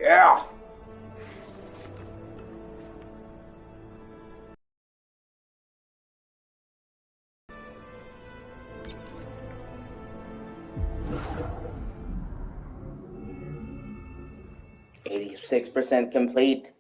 Yeah. %86 complete.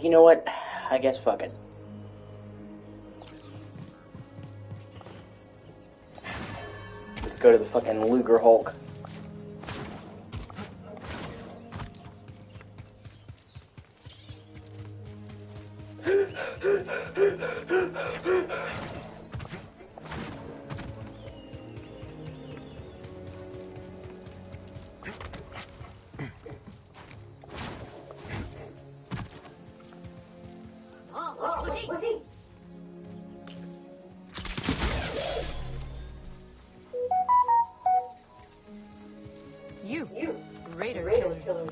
You know what? I guess fuck it. Let's go to the fucking Luger Hulk. You, Raider Killer.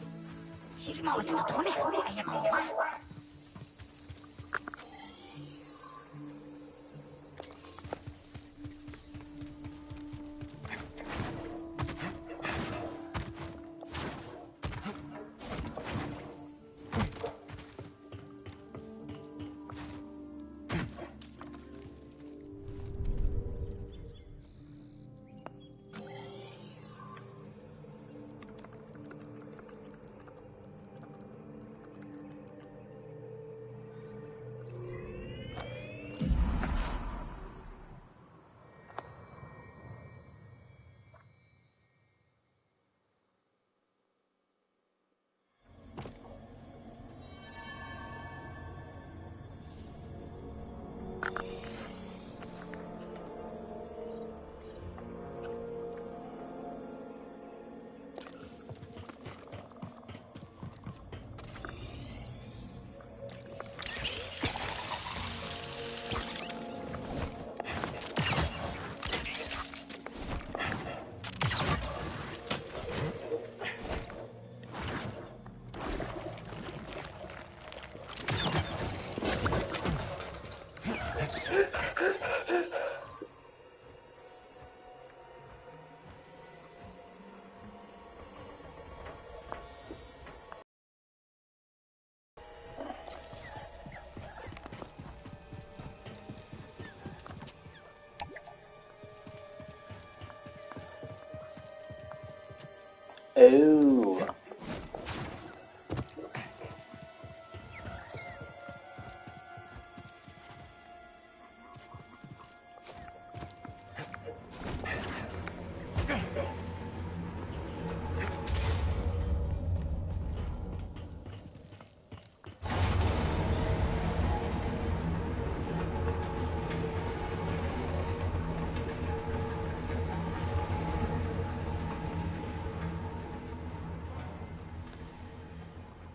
Ooh.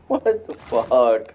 What the fuck?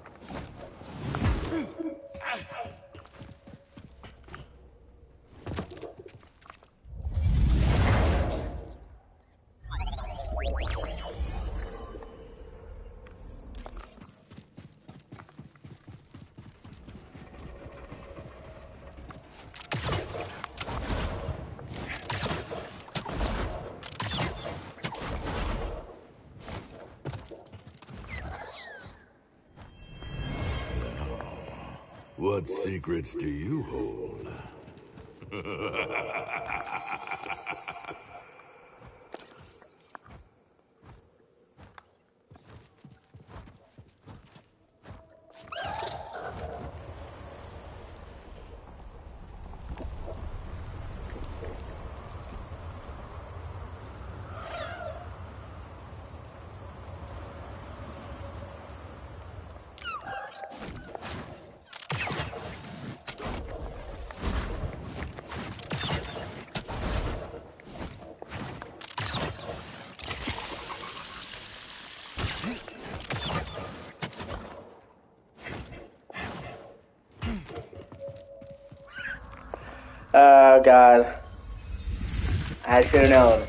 What secrets do you hold? Oh, God. I should have known.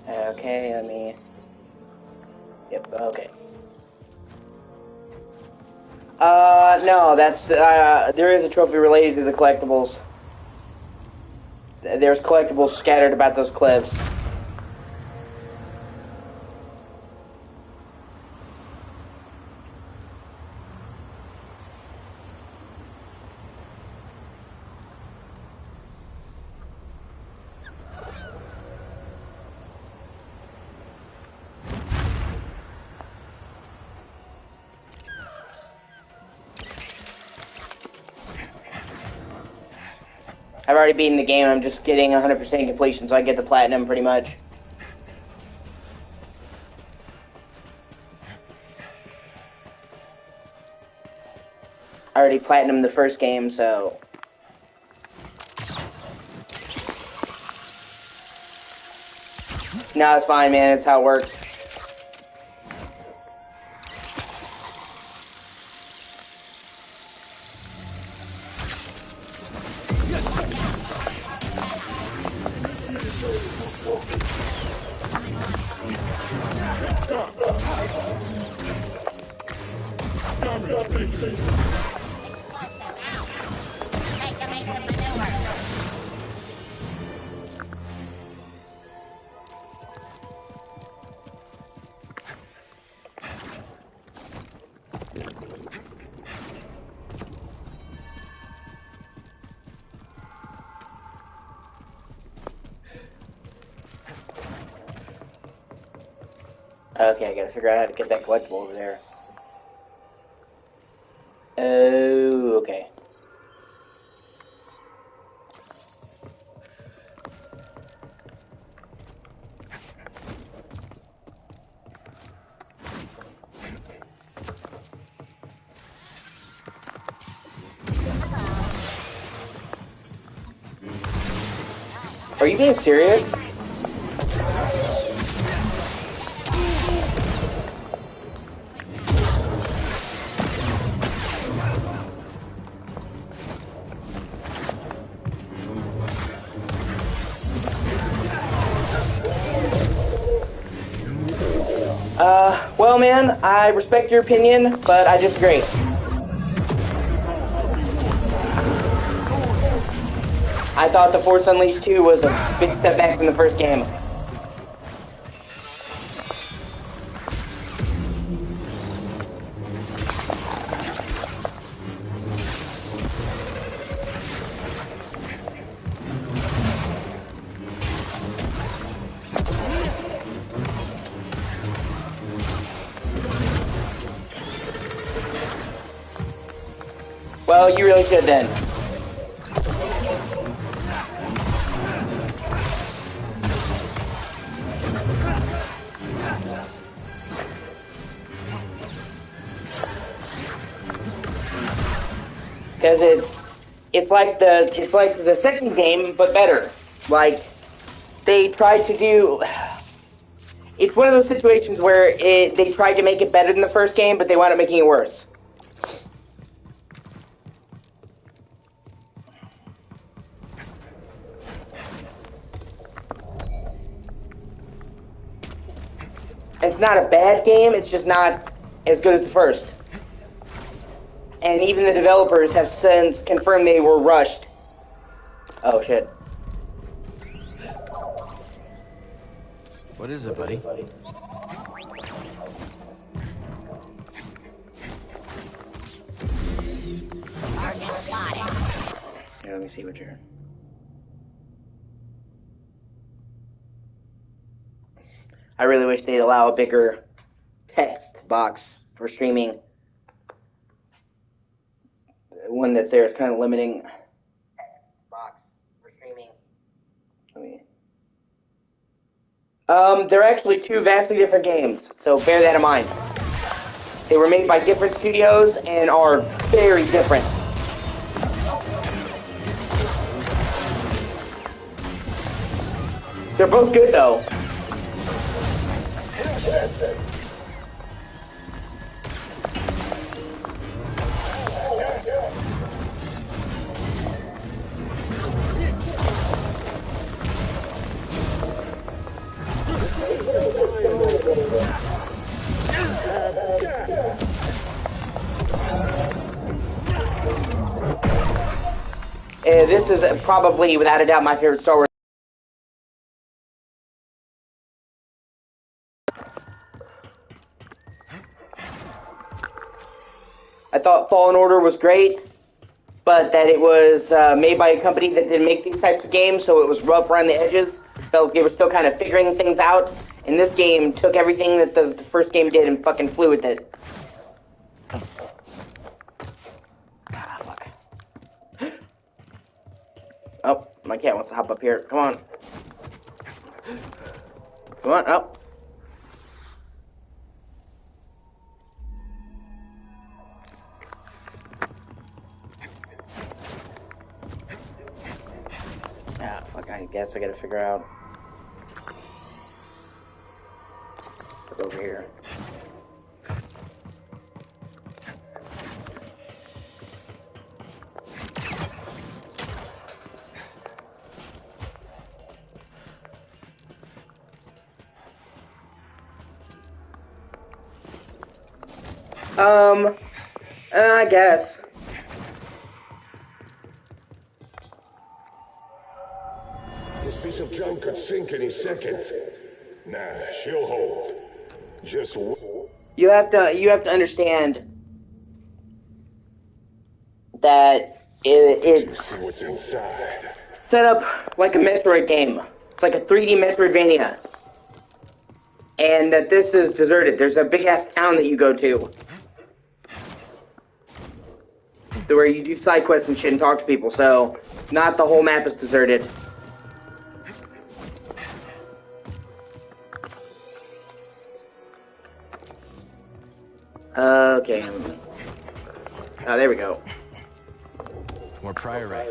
Okay, let me... Yep, okay. No, that's, there is a trophy related to the collectibles. There's collectibles scattered about those cliffs. I've already beaten the game, I'm just getting 100% completion so I get the platinum pretty much. I already platinumed the first game, so... No, it's fine, man, it's how it works. Okay, I gotta figure out how to get that collectible over there. Oh, okay. Are you being serious? Well, man, I respect your opinion, but I disagree. I thought The Force Unleashed 2 was a big step back from the first game. Well, you really should then. Because it's like the second game, but better. Like, they tried to do... It's one of those situations where they tried to make it better than the first game, but they wound up making it worse. It's not a bad game, it's just not as good as the first. And even the developers have since confirmed they were rushed. Oh shit. What is it, buddy? Yeah, let me see what you're... I really wish they'd allow a bigger text box for streaming. The one that's there is kind of limiting. Text box for streaming. They're actually two vastly different games, so bear that in mind. They were made by different studios and are very different. They're both good, though. This is probably, without a doubt, my favorite Star Wars. I thought Fallen Order was great, but that it was made by a company that didn't make these types of games, so it was rough around the edges. Felt like they were still kind of figuring things out, and this game took everything that the first game did and fucking flew with it. Ah, fuck. Oh, my cat wants to hop up here. Come on. Come on, up. Ah, fuck, I guess I gotta figure out. Look over here. I guess. This piece of junk could sink any second. Nah, she'll hold. Just You have to understand that it's see what's inside. set up like a Metroid game. It's like a 3D Metroidvania. And that this is deserted. There's a big ass town that you go to, where you do side quests and shit and talk to people, so not the whole map is deserted. Okay. Oh, there we go. More priorite.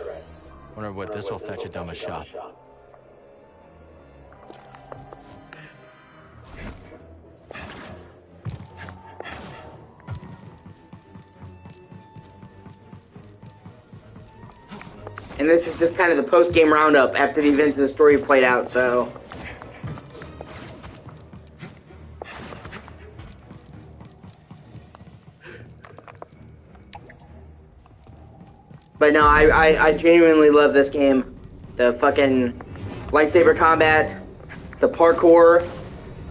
Wonder what this will fetch a dumb shot. And this is just kind of the post-game roundup after the events of the story played out, so... But no, I genuinely love this game. The fucking lightsaber combat, the parkour,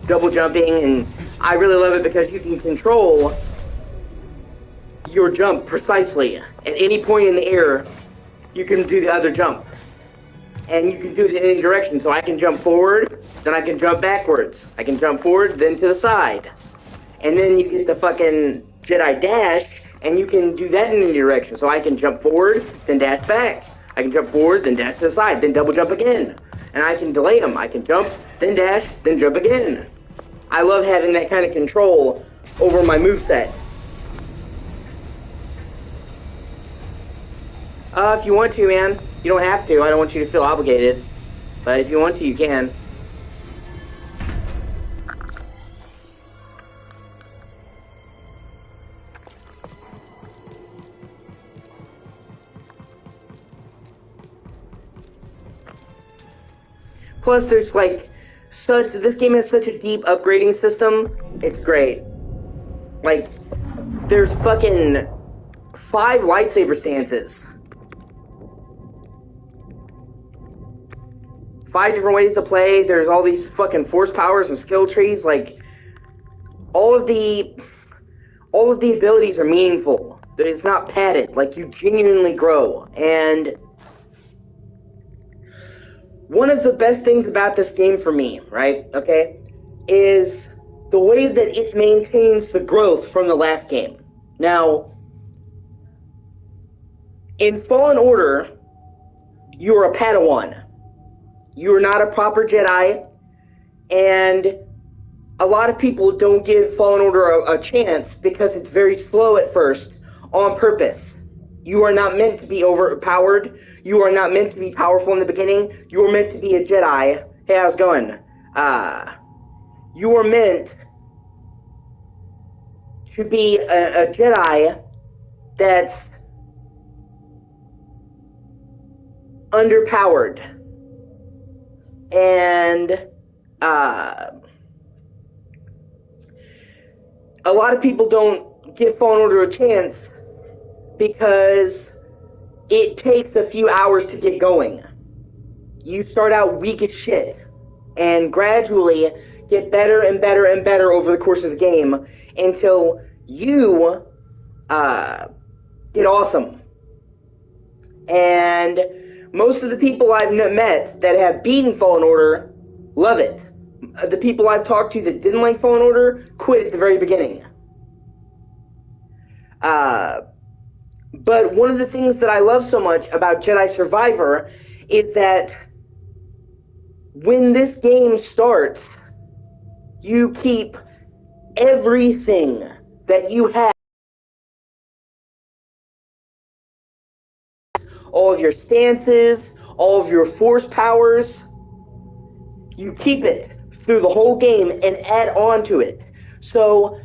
double jumping, and I really love it because you can control your jump precisely. At any point in the air, you can do the other jump. And you can do it in any direction. So I can jump forward, then I can jump backwards. I can jump forward, then to the side. And then you get the fucking Jedi dash, and you can do that in any direction. So I can jump forward, then dash back. I can jump forward, then dash to the side, then double jump again. And I can delay them. I can jump, then dash, then jump again. I love having that kind of control over my moveset. If you want to, man. You don't have to. I don't want you to feel obligated. But if you want to, you can. Plus, there's like this game has such a deep upgrading system. It's great. Like, there's fucking 5 lightsaber stances. 5 different ways to play. There's all these fucking force powers and skill trees. Like, all of the abilities are meaningful. It's not padded. Like, you genuinely grow. And one of the best things about this game for me, right, okay, is the way that it maintains the growth from the last game. Now, in Fallen Order, you're a Padawan. You're not a proper Jedi, and a lot of people don't give Fallen Order a chance because it's very slow at first, on purpose. You are not meant to be overpowered. You are not meant to be powerful in the beginning. You are meant to be a Jedi. Hey, how's it going? You are meant to be a Jedi that's underpowered. And a lot of people don't give Fallen Order a chance because it takes a few hours to get going. You start out weak as shit and gradually get better and better and better over the course of the game until you get awesome. And most of the people I've met that have beaten Fallen Order love it. The people I've talked to that didn't like Fallen Order quit at the very beginning. But one of the things that I love so much about Jedi Survivor is that when this game starts, you keep everything that you have, all of your stances, all of your force powers, you keep it through the whole game and add on to it. So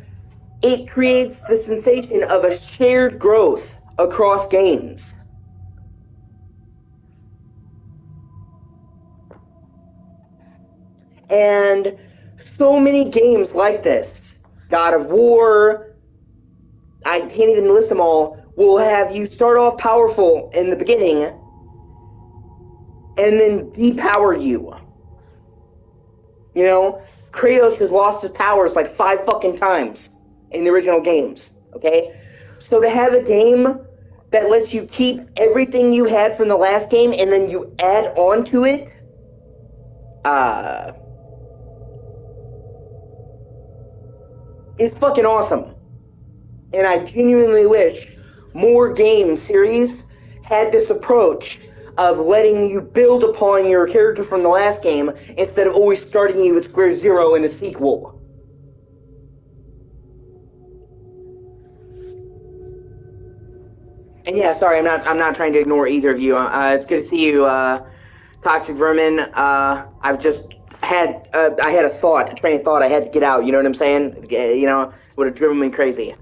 it creates the sensation of a shared growth across games. And so many games like this, God of War, I can't even list them all, will have you start off powerful in the beginning and then depower you. You know, Kratos has lost his powers like 5 fucking times in the original games, okay? So to have a game that lets you keep everything you had from the last game and then you add on to it, is fucking awesome. And I genuinely wish more game series had this approach of letting you build upon your character from the last game instead of always starting you at square zero in a sequel. And yeah, sorry, I'm not trying to ignore either of you. It's good to see you, Toxic Vermin. I've just had I had a train of thought I had to get out. You know what I'm saying? You know, would have driven me crazy.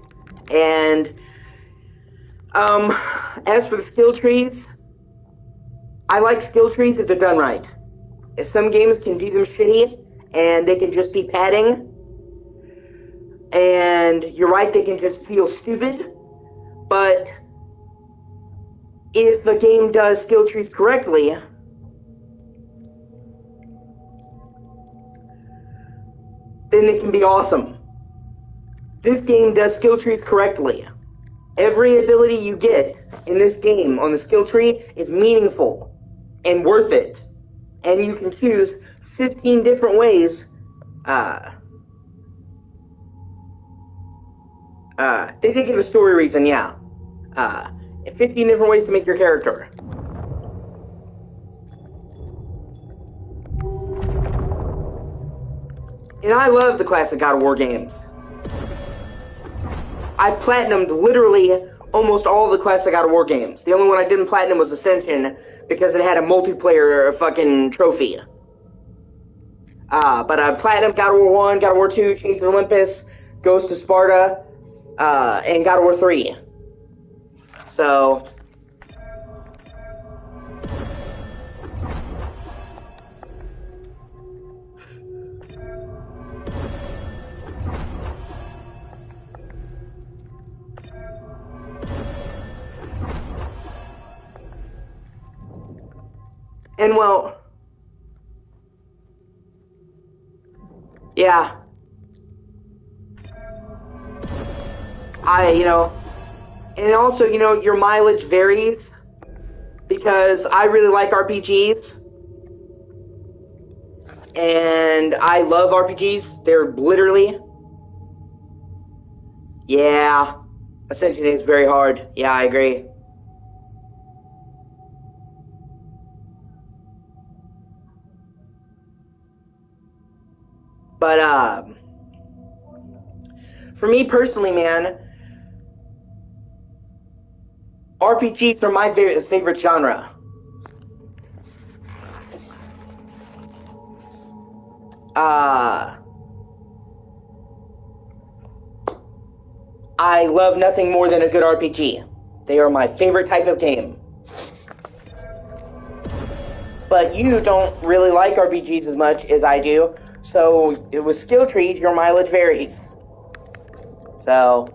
And as for the skill trees, I like skill trees if they're done right. If some games can do them shitty and they can just be padding, and you're right, they can just feel stupid. But if a game does skill trees correctly, then it can be awesome. This game does skill trees correctly. Every ability you get in this game on the skill tree is meaningful and worth it. And you can choose 15 different ways. They did give a story reason, yeah. 15 different ways to make your character. And I love the classic God of War games. I platinumed literally almost all the classic God of War games. The only one I didn't platinum was Ascension because it had a multiplayer fucking trophy. But I platinumed God of War 1, God of War 2, Chains of Olympus, Ghost of Sparta, and God of War 3. So And well, yeah. And also, your mileage varies because I really like RPGs. And I love RPGs. They're literally, yeah. Ascension is very hard. Yeah, I agree. But, for me personally, man, RPGs are my favorite genre. I love nothing more than a good RPG. They are my favorite type of game. But you don't really like RPGs as much as I do, so with skill trees, your mileage varies. So,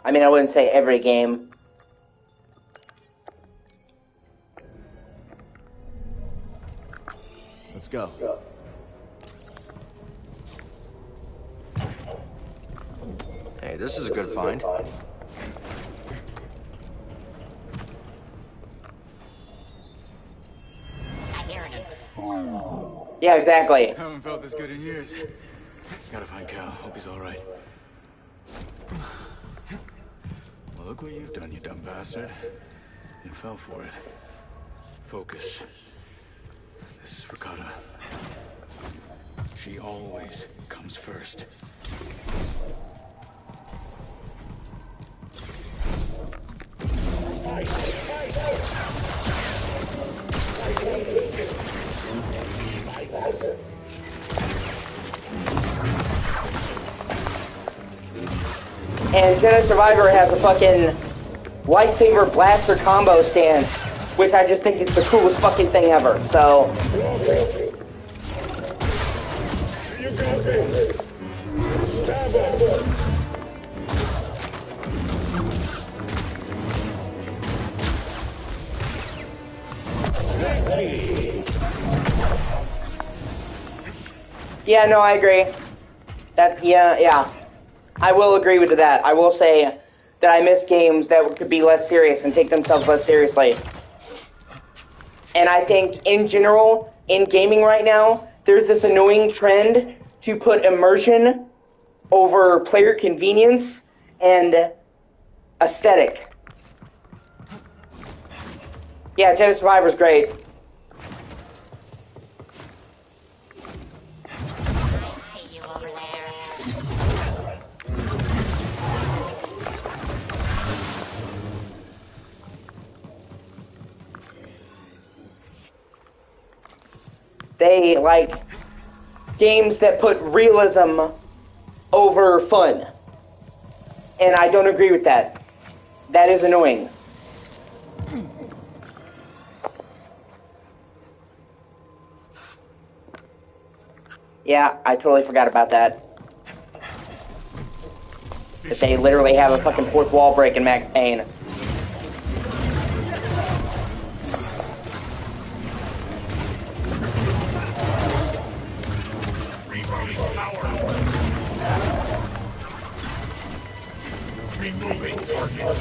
I mean, I wouldn't say every game. Let's go. Hey, this is a good find. Yeah, exactly. I haven't felt this good in years. Gotta find Cal. Hope he's all right. Well, look what you've done, you dumb bastard. You fell for it. Focus. This is for Kata. She always comes first. And Jedi Survivor has a fucking lightsaber blaster combo stance, which I just think is the coolest fucking thing ever. So, You got this. Stab him. yeah, no, I agree. Yeah. I will agree with that. I will say that I miss games that could be less serious and take themselves less seriously. And I think, in general, in gaming right now, there's this annoying trend to put immersion over player convenience and aesthetic. Yeah, Jedi Survivor's great. They like games that put realism over fun. And I don't agree with that. That is annoying. Yeah, I totally forgot about that. That they literally have a fucking fourth wall break in Max Payne. Removing target.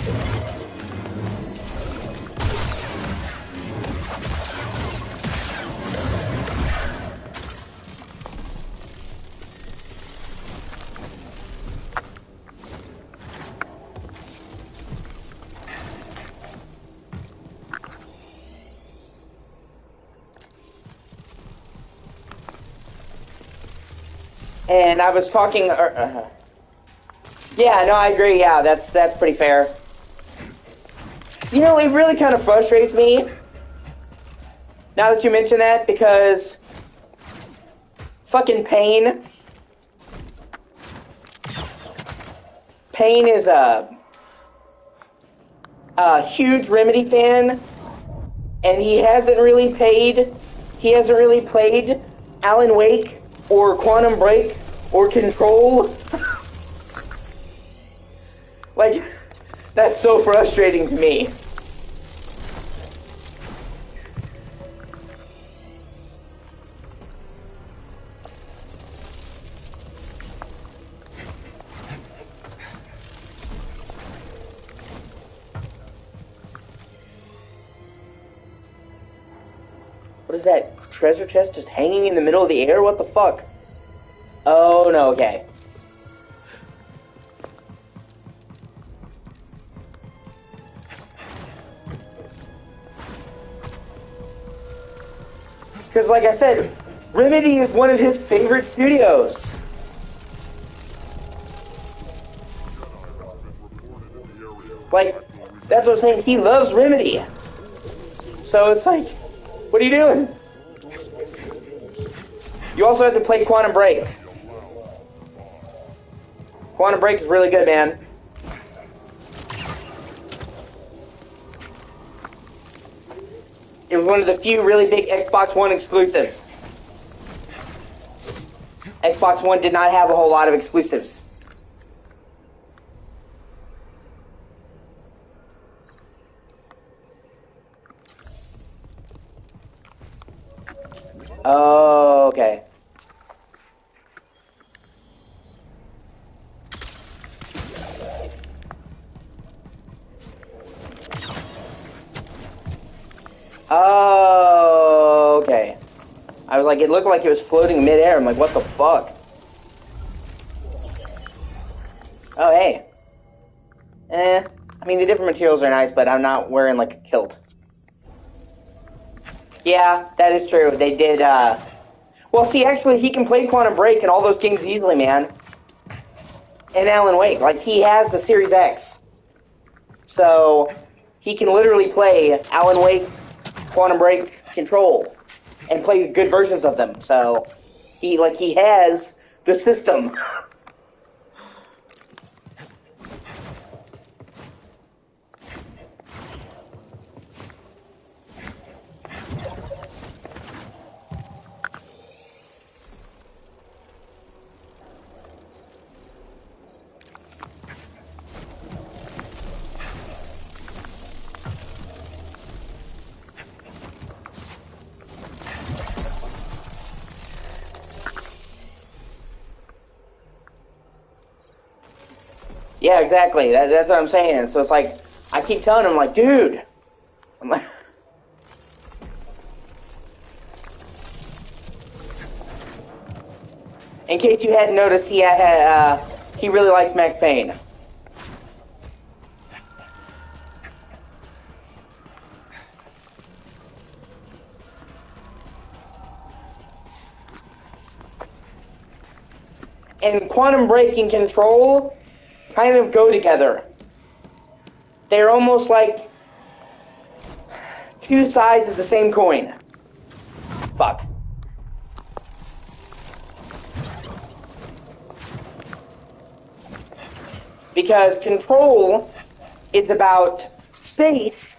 And I was talking. Yeah, no, I agree. Yeah, that's pretty fair. You know, it really kind of frustrates me now that you mention that, because fucking Pain Payne is a huge Remedy fan, and he hasn't really played Alan Wake or Quantum Break or Control. Like, that's so frustrating to me. What is that treasure chest just hanging in the middle of the air? What the fuck? Oh no, okay. Because like I said, Remedy is one of his favorite studios. Like, that's what I'm saying, he loves Remedy. So it's like, what are you doing? You also have to play Quantum Break. Quantum Break is really good, man. It was one of the few really big Xbox One exclusives. Xbox One did not have a whole lot of exclusives. Oh, okay. Oh, okay. I was like, it looked like it was floating midair. I'm like, what the fuck? Oh, hey. I mean, the different materials are nice, but I'm not wearing, like, a kilt. Yeah, that is true. They did, Well, see, actually, he can play Quantum Break and all those games easily, man. And Alan Wake. Like, he has the Series X. So, he can literally play Alan Wake, Quantum Break, Control, and play good versions of them. So, he has the system. Yeah, exactly. That's what I'm saying. So it's like, I keep telling him, like, dude. I'm like, in case you hadn't noticed, he really likes Max Payne. And Quantum Break and Control kind of go together. They're almost like two sides of the same coin. Fuck. Because Control is about space,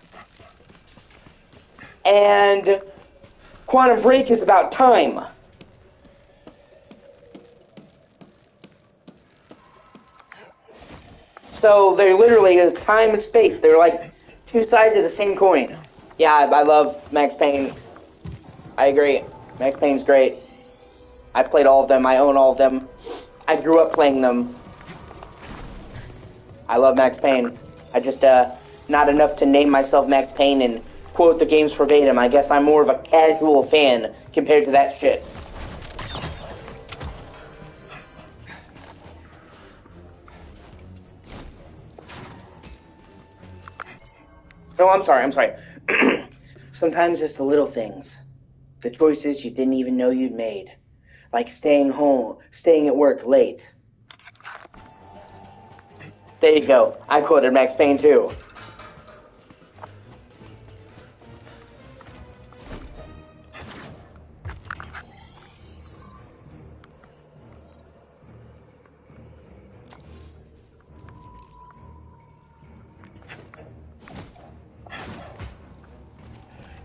and Quantum Break is about time. So they're literally time and space. They're like two sides of the same coin. Yeah, I love Max Payne. I agree. Max Payne's great. I played all of them. I own all of them. I grew up playing them. I love Max Payne. I just, not enough to name myself Max Payne and quote the games verbatim. I guess I'm more of a casual fan compared to that shit. No, I'm sorry. Sometimes it's the little things. The choices you didn't even know you'd made. Like staying home, staying at work late. There you go. I quoted Max Payne too.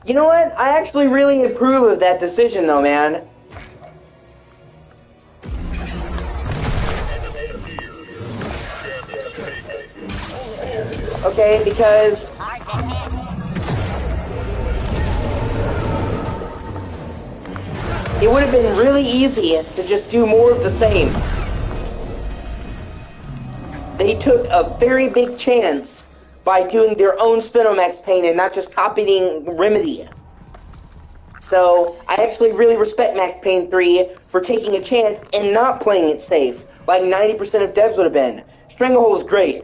You know what? I actually really approve of that decision, though, man. Okay, because it would have been really easy to just do more of the same. They took a very big chance by doing their own spin on Max Payne and not just copying Remedy. So, I actually really respect Max Payne 3 for taking a chance and not playing it safe, like 90% of devs would have been. Stranglehold is great.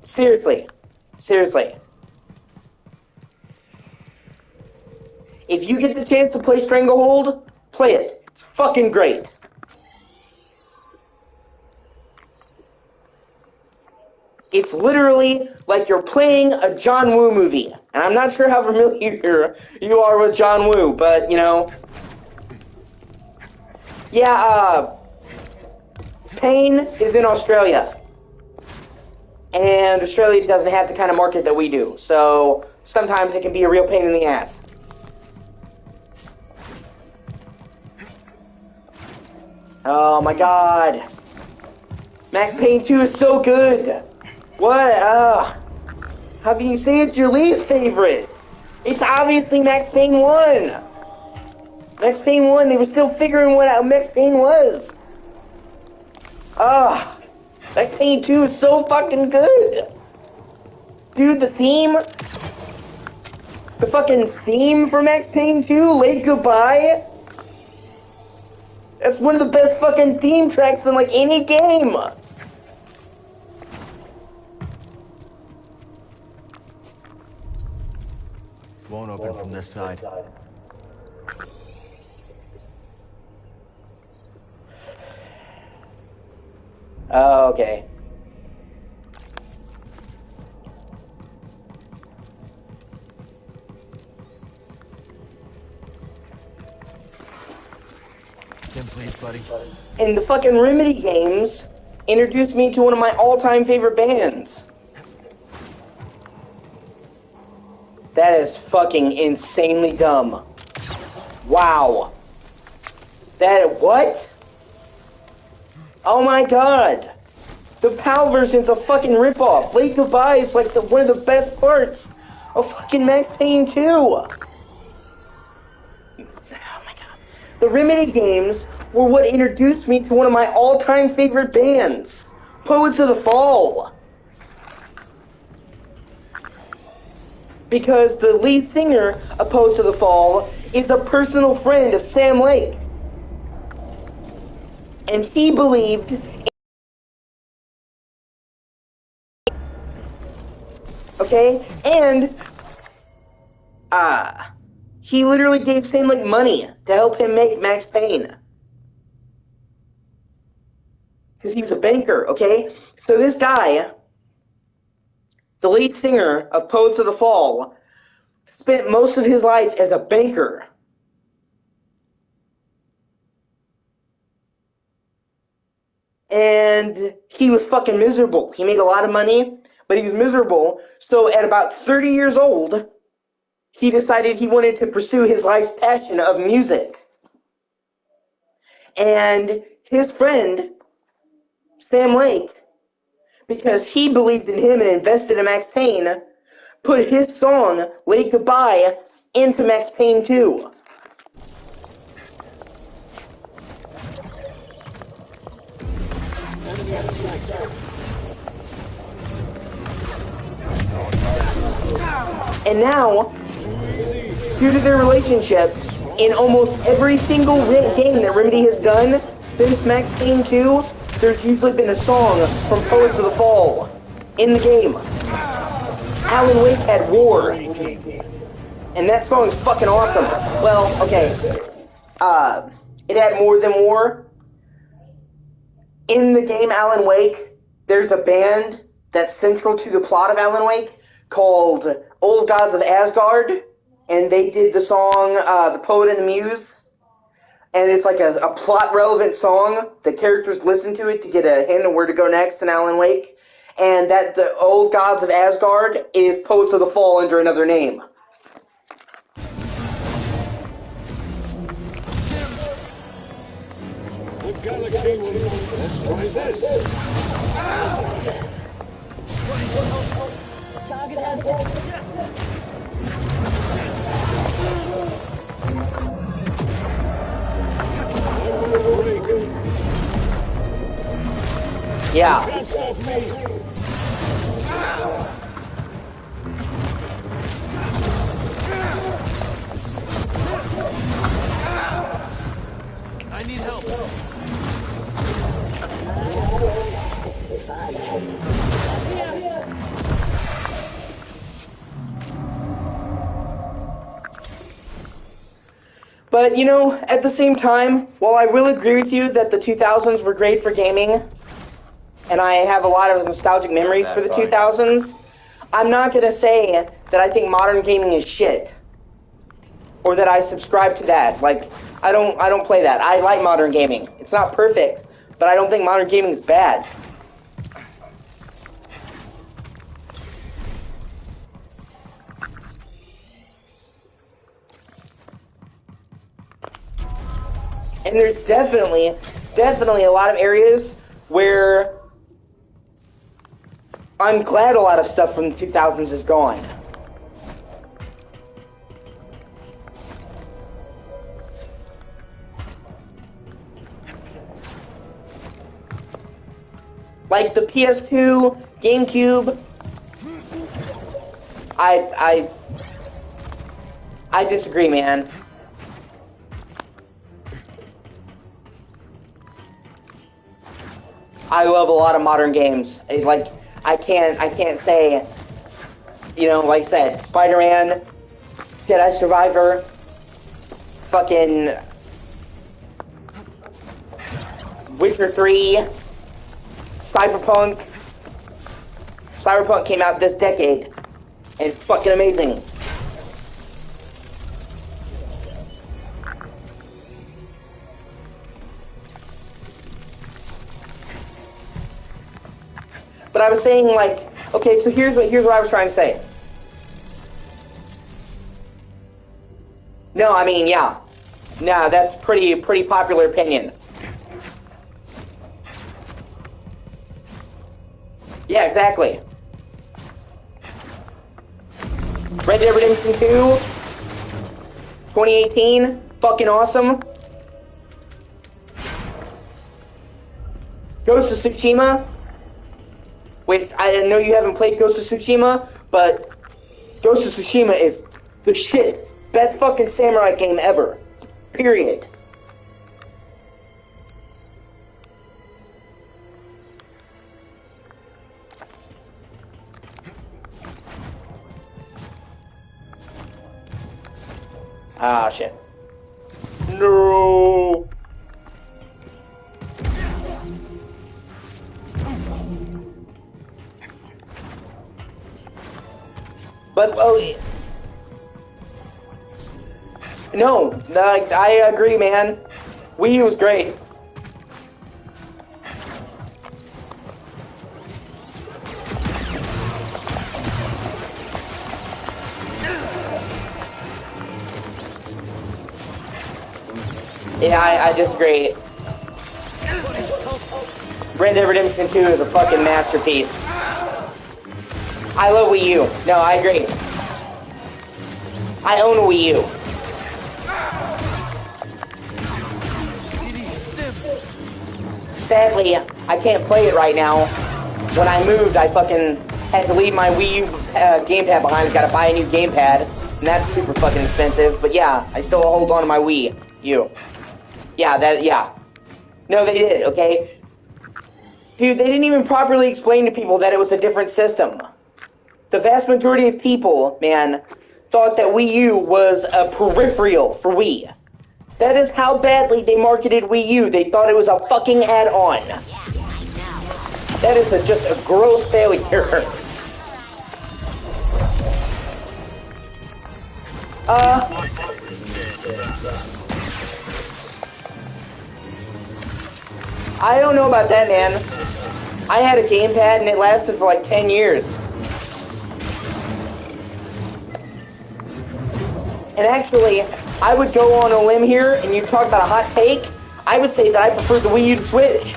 Seriously. Seriously. If you get the chance to play Stranglehold, play it. It's fucking great. It's literally like you're playing a John Woo movie. And I'm not sure how familiar you are with John Woo, but, you know. Yeah, Pain is in Australia. And Australia doesn't have the kind of market that we do. So, sometimes it can be a real pain in the ass. Oh my god. Max Payne 2 is so good. What? How can you say it's your least favorite? It's obviously Max Payne 1. Max Payne 1, they were still figuring what out Max Payne was. Max Payne 2 is so fucking good. Dude, the fucking theme for Max Payne 2, Late Goodbye. That's one of the best fucking theme tracks in, like, any game. Won't open from this side. Oh, okay. Tim, please, buddy. And the fucking Remedy games introduced me to one of my all-time favorite bands. That is fucking insanely dumb. Wow. What? Oh my god. The PAL version's a fucking ripoff. Late Goodbye is like one of the best parts of fucking Max Payne 2. Oh my god. The Remedy games were what introduced me to one of my all-time favorite bands, Poets of the Fall. Because the lead singer of Poets of the Fall is a personal friend of Sam Lake. And he believed... Okay? And... he literally gave Sam Lake money to help him make Max Payne. Because he was a banker, okay? So this guy, the lead singer of Poets of the Fall, spent most of his life as a banker. And he was fucking miserable. He made a lot of money, but he was miserable. So at about 30 years old, he decided he wanted to pursue his life's passion of music. And his friend, Sam Lake, because he believed in him and invested in Max Payne, put his song, Late Goodbye, into Max Payne 2. And now, due to their relationship, in almost every single game that Remedy has done since Max Payne 2, there's usually been a song from Poets of the Fall in the game. Alan Wake had War, and that song is fucking awesome. Well, okay, it had More Than War. In the game Alan Wake, there's a band that's central to the plot of Alan Wake called Old Gods of Asgard, and they did the song The Poet and the Muse, and it's like a plot-relevant song. The characters listen to it to get a hint of where to go next in Alan Wake, and that the Old Gods of Asgard is Poets of the Fall under another name. galaxy will not destroy this. Target has been. I will break. Yeah. Can't stop me. I need help. This is fun. But, you know, at the same time, while I will agree with you that the 2000s were great for gaming, and I have a lot of nostalgic memories for the 2000s, I'm not going to say that I think modern gaming is shit. Or that I subscribe to that. Like, I don't play that. I like modern gaming. It's not perfect, but I don't think modern gaming is bad. And there's definitely a lot of areas where I'm glad a lot of stuff from the 2000s is gone. Like the PS2, GameCube. I disagree, man. I love a lot of modern games. Like, I can't say, you know, like I said, Spider-Man, Jedi Survivor, fucking Witcher 3, Cyberpunk. Cyberpunk came out this decade, and it's fucking amazing. But I was saying, like, okay, so here's what I was trying to say. No, I mean, yeah. No, that's pretty popular opinion. Yeah, exactly. Red Dead Redemption 2, 2018, fucking awesome. Ghost of Tsushima, which I know you haven't played Ghost of Tsushima, but Ghost of Tsushima is the shit. Best fucking samurai game ever. Period. Ah, shit. No. But, oh, no, I agree, man. Wii U was great. Yeah, I disagree. Red Dead Redemption 2 is a fucking masterpiece. I love Wii U. No, I agree. I own a Wii U. Sadly, I can't play it right now. When I moved, I fucking had to leave my Wii U gamepad behind. Gotta buy a new gamepad, and that's super fucking expensive. But yeah, I still hold on to my Wii U. Yeah. No, they did, okay? Dude, they didn't even properly explain to people that it was a different system. The vast majority of people, man, thought that Wii U was a peripheral for Wii. That is how badly they marketed Wii U. They thought it was a fucking add-on. That is just a gross failure. I don't know about that, man. I had a gamepad and it lasted for like 10 years. And actually, I would go on a limb here and you talk about a hot take. I would say that I prefer the Wii U to Switch.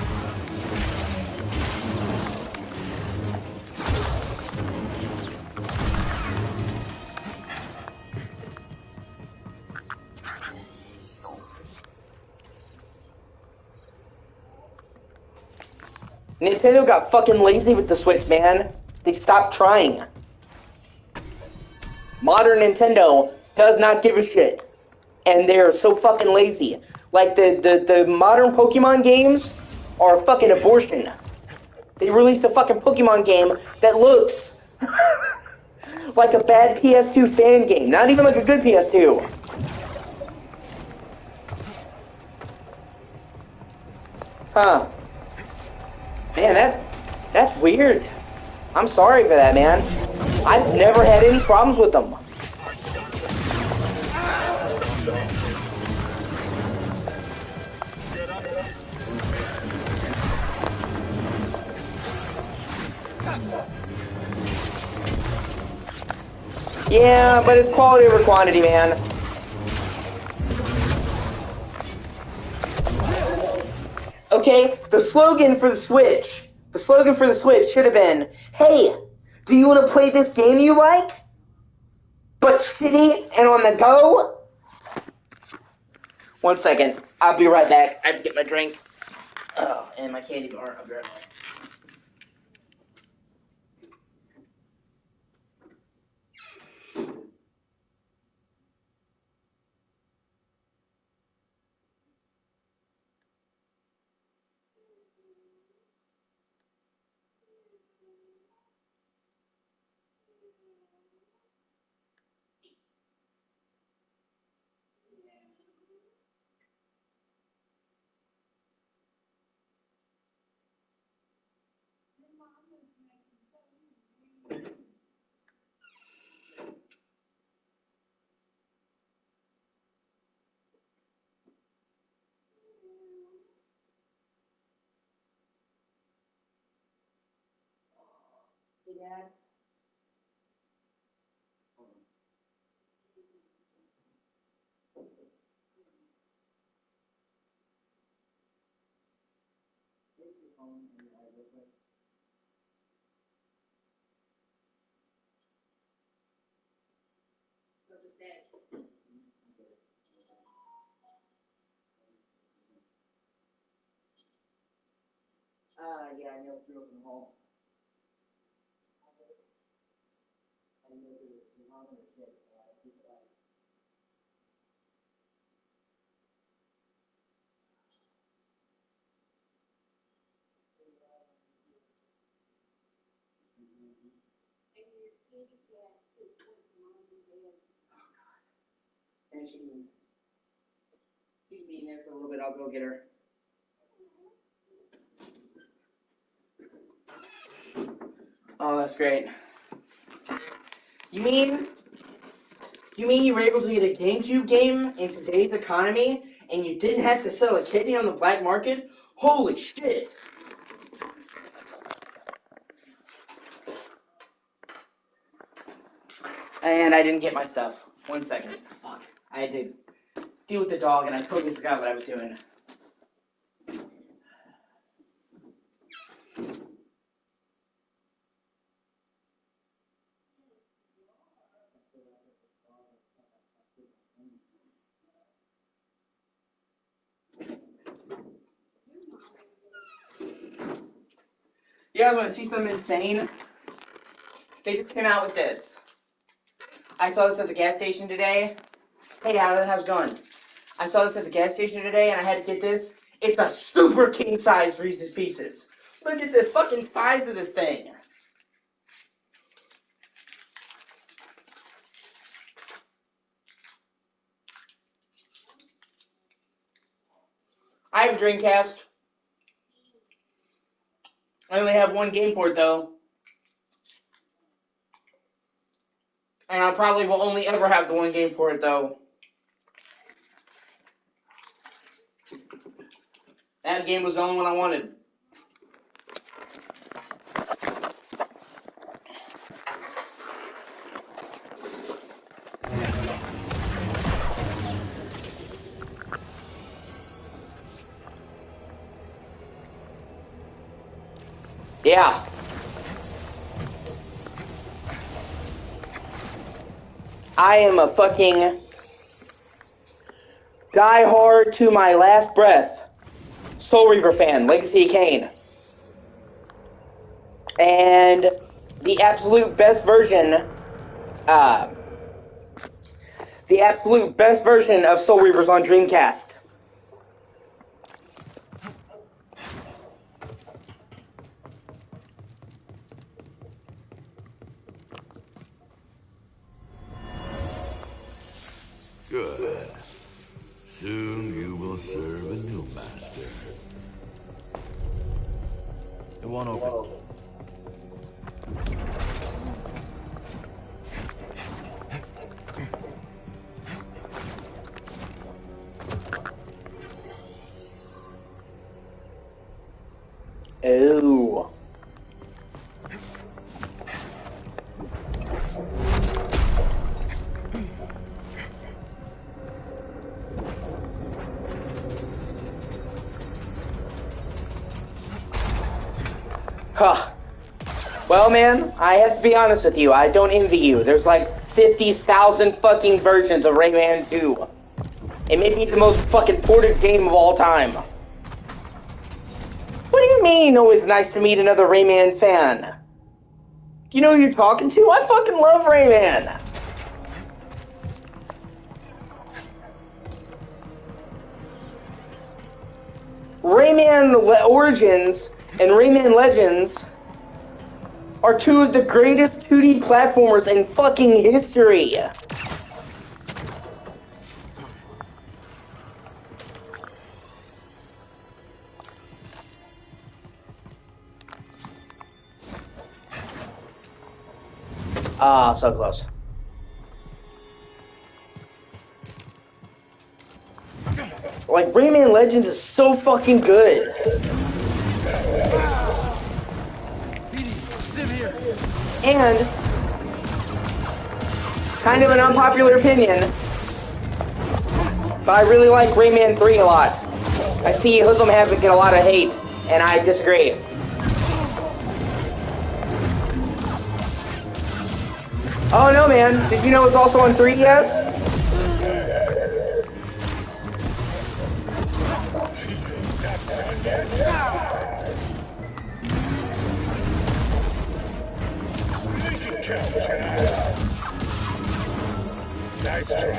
Nintendo got fucking lazy with the Switch, man. They stopped trying. Modern Nintendo does not give a shit. And they're so fucking lazy. Like, the modern Pokemon games are fucking abortion. They released a fucking Pokemon game that looks like a bad PS2 fan game. Not even like a good PS2. Huh. Man, that's weird. I'm sorry for that, man. I've never had any problems with them. Yeah, but it's quality over quantity, man. Okay, the slogan for the Switch should have been, hey, do you want to play this game you like, but shitty and on the go? 1 second, I'll be right back. I have to get my drink. Oh, and my candy bar. I'll be right back. Yeah, I know it's real from home. And she can be in there for a little bit. I'll go get her. Oh, that's great. You mean you were able to get a GameCube game in today's economy and you didn't have to sell a kidney on the black market? Holy shit! And I didn't get my stuff. 1 second. Fuck. I had to deal with the dog and I totally forgot what I was doing. You guys want to see something insane? They just came out with this. I saw this at the gas station today. Hey, how's it going? I saw this at the gas station today and I had to get this. It's a super king size Reese's Pieces. Look at the fucking size of this thing. I have a Dreamcast. I only have one game for it though. And I probably will only ever have the one game for it though. That game was the only one I wanted. Yeah. I am a fucking die hard to my last breath Soul Reaver fan, Legacy of Kain. And the absolute best version, of Soul Reavers on Dreamcast. Good. Soon you will serve a new master. It won't open. Ooh. Huh. Well, man, I have to be honest with you. I don't envy you. There's like 50,000 fucking versions of Rayman 2. It may be the most fucking ported game of all time. What do you mean, always nice to meet another Rayman fan? Do you know who you're talking to? I fucking love Rayman. Rayman Origins and Rayman Legends are two of the greatest 2D platformers in fucking history. Ah, so close. Like, Rayman Legends is so fucking good. And, kind of an unpopular opinion, but I really like Rayman 3 a lot. I see Hoodlum Havoc get a lot of hate, and I disagree. Oh no, man. Did you know it's also on 3DS? Nice try.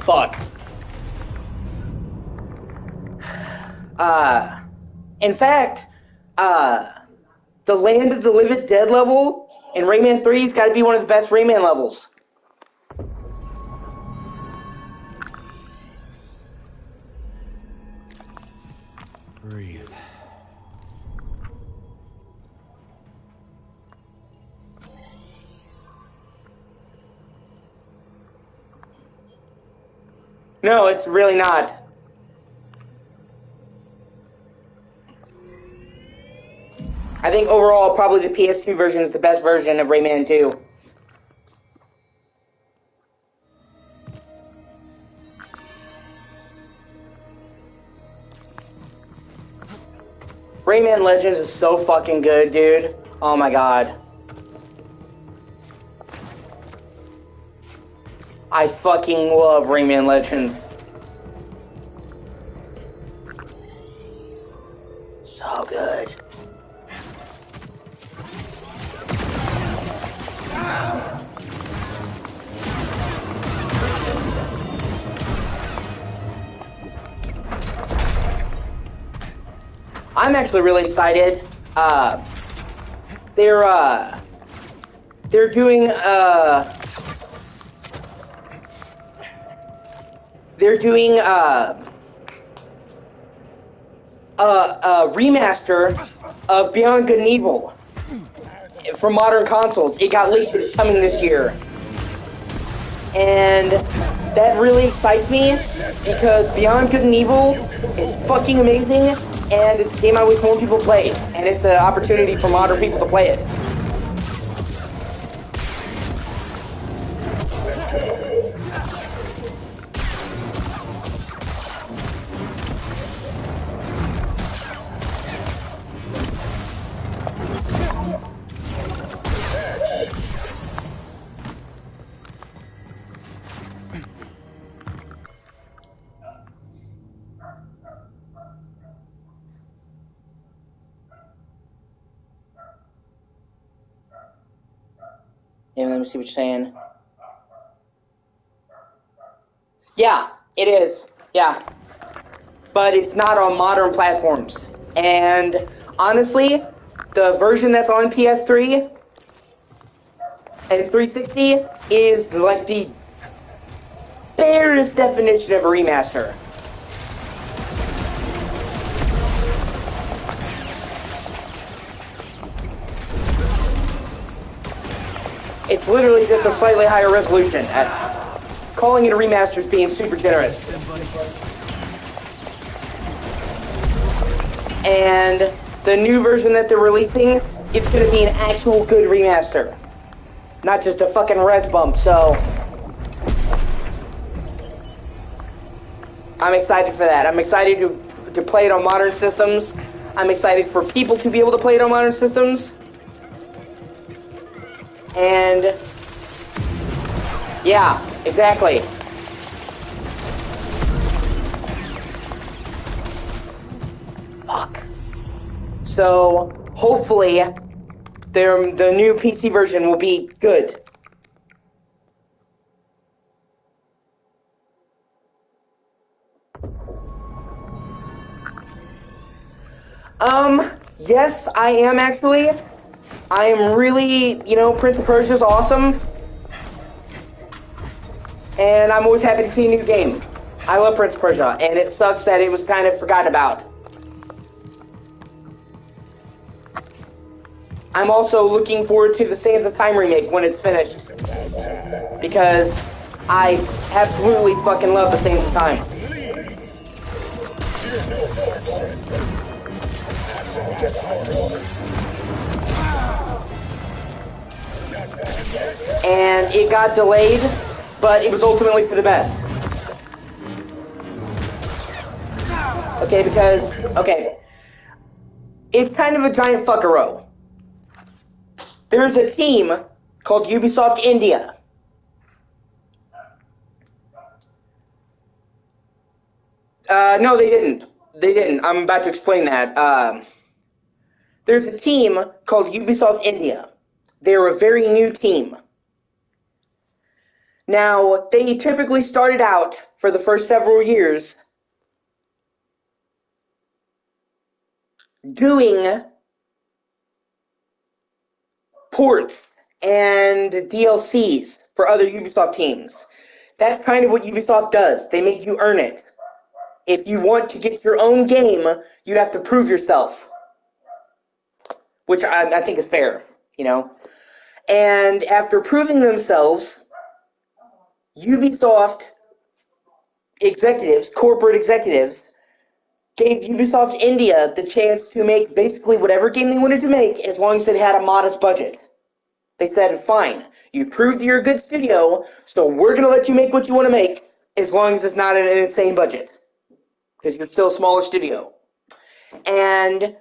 Fuck. In fact, the Land of the Living Dead level in Rayman 3's gotta be one of the best Rayman levels. Breathe. No, it's really not. I think overall, probably the PS2 version is the best version of Rayman 2. Rayman Legends is so fucking good, dude. Oh my god. I fucking love Rayman Legends. So good. I'm actually really excited. They're doing a remaster of Beyond Good and Evil for modern consoles. It got leaked. It's coming this year. And that really excites me because Beyond Good and Evil is fucking amazing, and it's a game I wish more people played, and it's an opportunity for modern people to play it. And let me see what you're saying. Yeah, it is. Yeah. But it's not on modern platforms. And honestly, the version that's on PS3 and 360 is like the barest definition of a remaster. It's literally just a slightly higher resolution. Calling it a remaster is being super generous. And the new version that they're releasing, it's going to be an actual good remaster. Not just a fucking res bump, so I'm excited for that. I'm excited to play it on modern systems. I'm excited for people to be able to play it on modern systems. And yeah, exactly. Fuck. So hopefully the new PC version will be good. Yes, I am actually. I am really, Prince of Persia is awesome. And I'm always happy to see a new game. I love Prince of Persia, and it sucks that it was kind of forgotten about. I'm also looking forward to the Sands of Time remake when it's finished. Because I absolutely fucking love the Sands of Time. And it got delayed, but it was ultimately for the best. Okay, because, it's kind of a giant fuckaroo. There's a team called Ubisoft India. No, they didn't. They didn't. I'm about to explain that. There's a team called Ubisoft India. They're a very new team. Now, they typically started out for the first several years doing ports and DLCs for other Ubisoft teams. That's kind of what Ubisoft does. They make you earn it. If you want to get your own game, you have to prove yourself. Which I think is fair, And after proving themselves, Ubisoft executives, corporate executives, gave Ubisoft India the chance to make basically whatever game they wanted to make as long as it had a modest budget. They said, fine, you proved you're a good studio, so we're going to let you make what you want to make as long as it's not an insane budget. Because you're still a smaller studio. And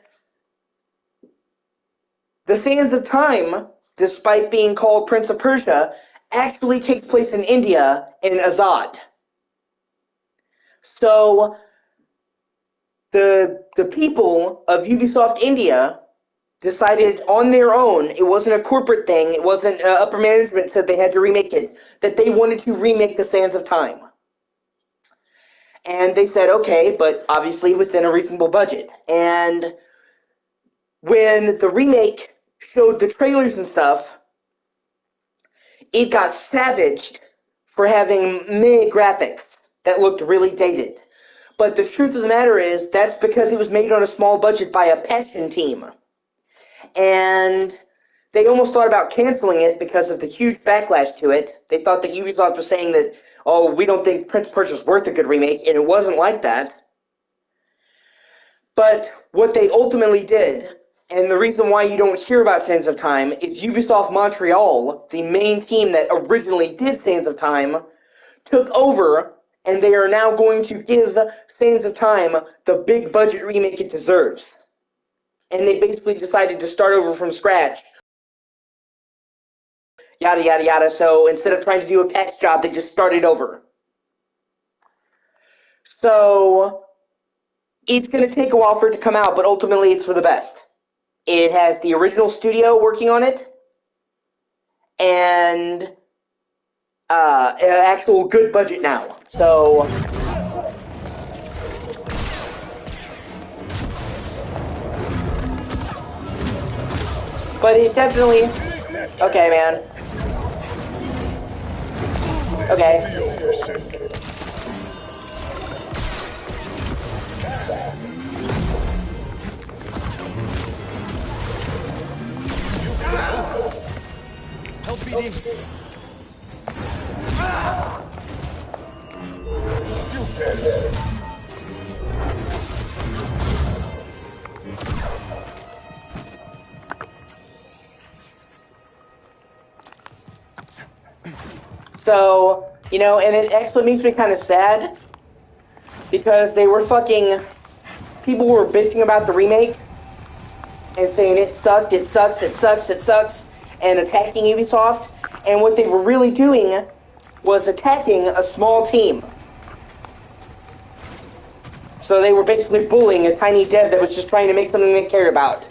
the Sands of Time, despite being called Prince of Persia, actually takes place in India in Azad. So the people of Ubisoft India decided on their own, it wasn't a corporate thing, it wasn't upper management said they had to remake it, that they wanted to remake the Sands of Time. And they said, okay, but obviously within a reasonable budget. And when the remake showed the trailers and stuff, it got savaged for having meh graphics that looked really dated. But the truth of the matter is, that's because it was made on a small budget by a passion team. And they almost thought about canceling it because of the huge backlash to it. They thought that Ubisoft was saying that, oh, we don't think Prince of Persia is worth a good remake, and it wasn't like that. But what they ultimately did, and the reason why you don't hear about Sands of Time, is Ubisoft Montreal, the main team that originally did Sands of Time, took over, and they are now going to give Sands of Time the big budget remake it deserves. And they basically decided to start over from scratch. Yada, yada, yada. So instead of trying to do a patch job, they just started over. So it's going to take a while for it to come out, but ultimately it's for the best. It has the original studio working on it, and an actual good budget now. So, but it definitely, okay, man. Okay. Help BD. So, you know, and it actually makes me kind of sad because they were fucking, people were bitching about the remake and saying it sucked, it sucks, it sucks, it sucks, and attacking Ubisoft, and what they were really doing was attacking a small team. So they were basically bullying a tiny dev that was just trying to make something they cared about.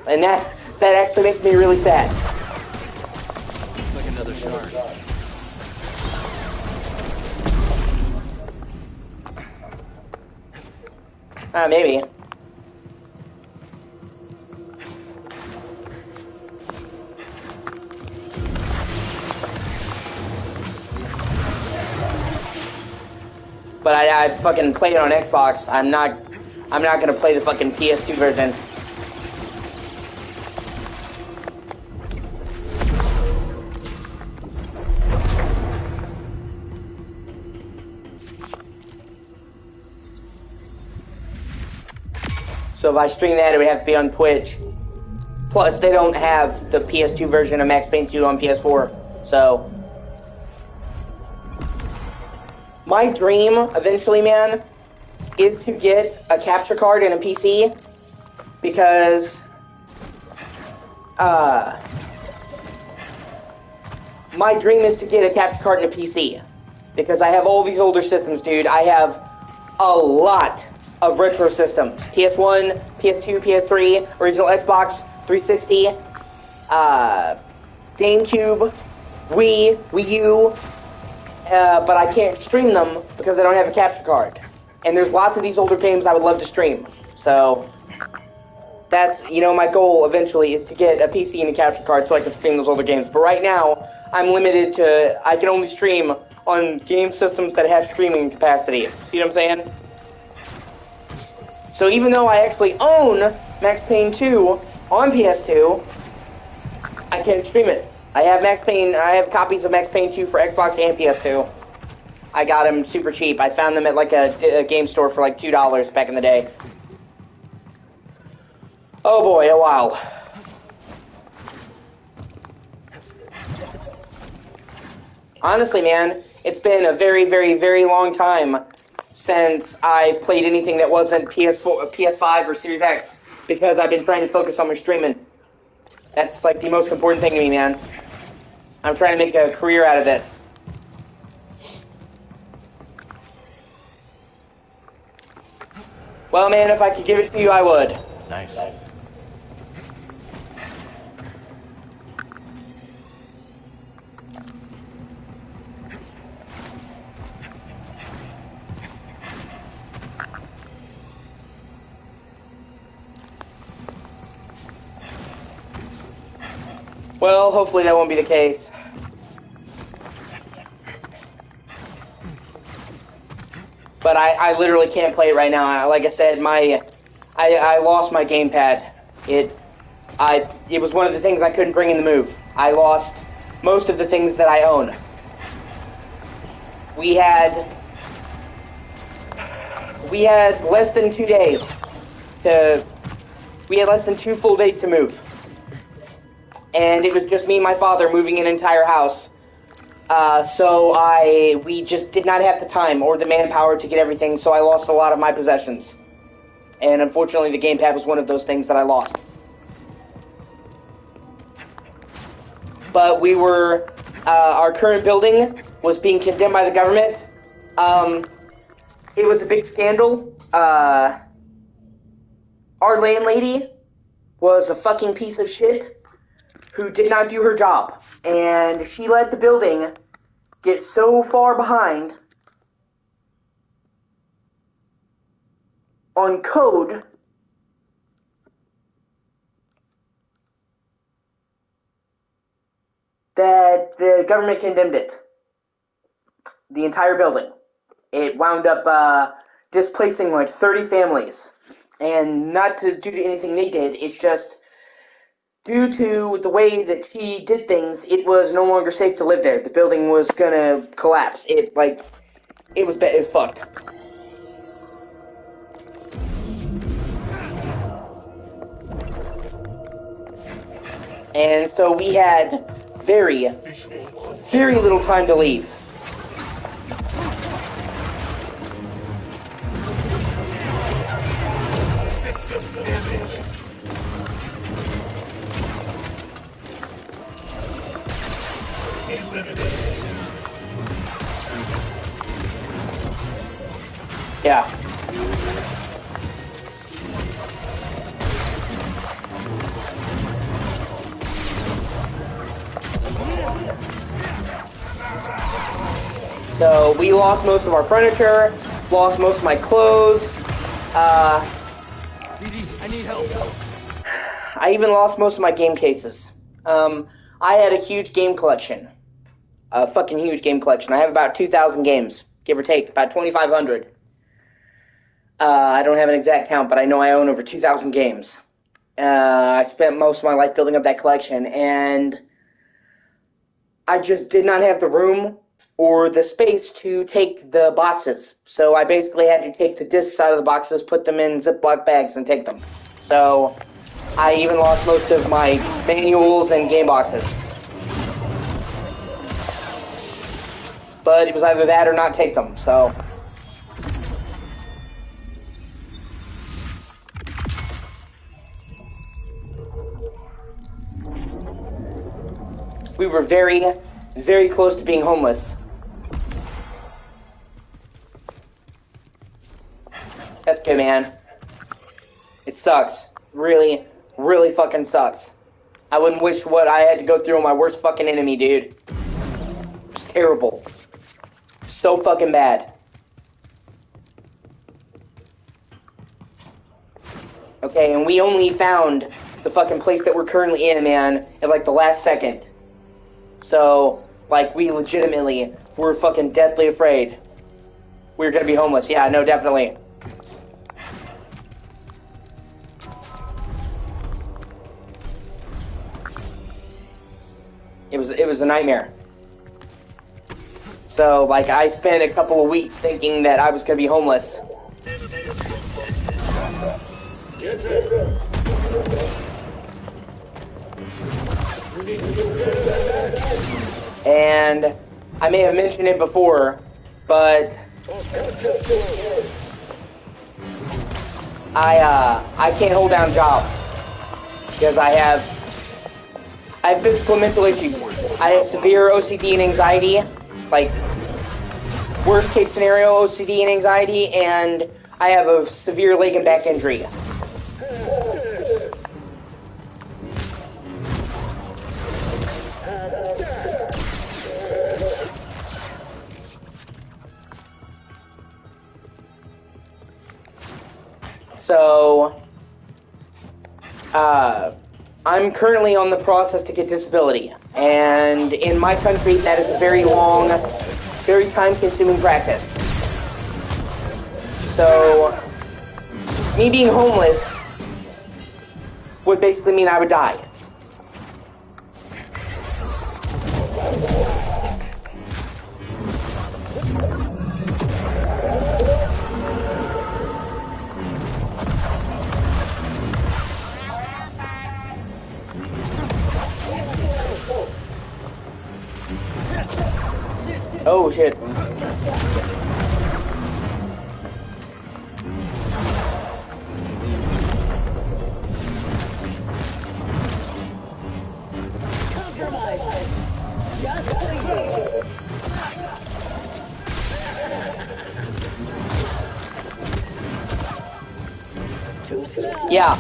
And that actually makes me really sad. Looks like another shard. Maybe. But I fucking played it on Xbox. I'm not gonna play the fucking PS2 version. So if I stream that, it would have to be on Twitch. Plus, they don't have the PS2 version of Max Payne 2 on PS4. So, my dream, eventually, man, is to get a capture card and a PC. Because, my dream is to get a capture card and a PC. Because I have all these older systems, dude. I have a lot of retro systems. PS1, PS2, PS3, original Xbox 360, GameCube, Wii U, but I can't stream them because I don't have a capture card. And there's lots of these older games I would love to stream. So, that's, you know, my goal eventually is to get a PC and a capture card so I can stream those older games. But right now, I'm limited to, I can only stream on game systems that have streaming capacity. See what I'm saying? So even though I actually own Max Payne 2 on PS2, I can't stream it. I have copies of Max Payne 2 for Xbox and PS2. I got them super cheap. I found them at like a game store for like $2 back in the day. Oh boy, oh wow. Honestly, man, it's been a very, very, very long time since I've played anything that wasn't PS4, PS5, or Series X, because I've been trying to focus on my streaming. That's like the most important thing to me, man. I'm trying to make a career out of this. Well, man, if I could give it to you, I would. Nice. Well, hopefully that won't be the case. But I literally can't play it right now. Like I said, I lost my gamepad. It was one of the things I couldn't bring in the move. I lost most of the things that I own. We had less than 2 days we had less than 2 full days to move. And it was just me and my father moving an entire house. So we just did not have the time or the manpower to get everything, so I lost a lot of my possessions. And unfortunately, the gamepad was one of those things that I lost. But our current building was being condemned by the government. It was a big scandal. Our landlady was a fucking piece of shit. who did not do her job. And she let the building get so far behind on code that the government condemned it. The entire building. It wound up displacing like 30 families. And not due to anything they did, it's just due to the way that she did things, it was no longer safe to live there. The building was gonna collapse. It was fucked. And so we had very, very little time to leave. Yeah. So we lost most of our furniture, lost most of my clothes. I need help. I even lost most of my game cases. I had a huge game collection. A fucking huge game collection. I have about 2,000 games, give or take, about 2,500. I don't have an exact count, but I know I own over 2,000 games. I spent most of my life building up that collection, and I just did not have the room or the space to take the boxes. So I basically had to take the discs out of the boxes, put them in Ziploc bags, and take them. So I even lost most of my manuals and game boxes. But it was either that or not take them, so... We were very, very close to being homeless. That's good, man. It sucks. Really, really fucking sucks. I wouldn't wish what I had to go through on my worst fucking enemy, dude. It's terrible. So fucking bad. Okay, and we only found the fucking place that we're currently in, man, at like the last second. So, like, we legitimately were fucking deathly afraid we were gonna be homeless. Yeah, no, definitely. It was a nightmare. So, like, I spent a couple of weeks thinking that I was gonna be homeless. And I may have mentioned it before, but I can't hold down a job because I have physical and mental issues. I have severe O.C.D. and anxiety, like worst case scenario O.C.D. and anxiety, and I have a severe leg and back injury. So, I'm currently on the process to get disability, and in my country, that is a very long, very time-consuming practice. So, me being homeless would basically mean I would die. Oh shit. Compromise. Just please. Too slow. Yeah.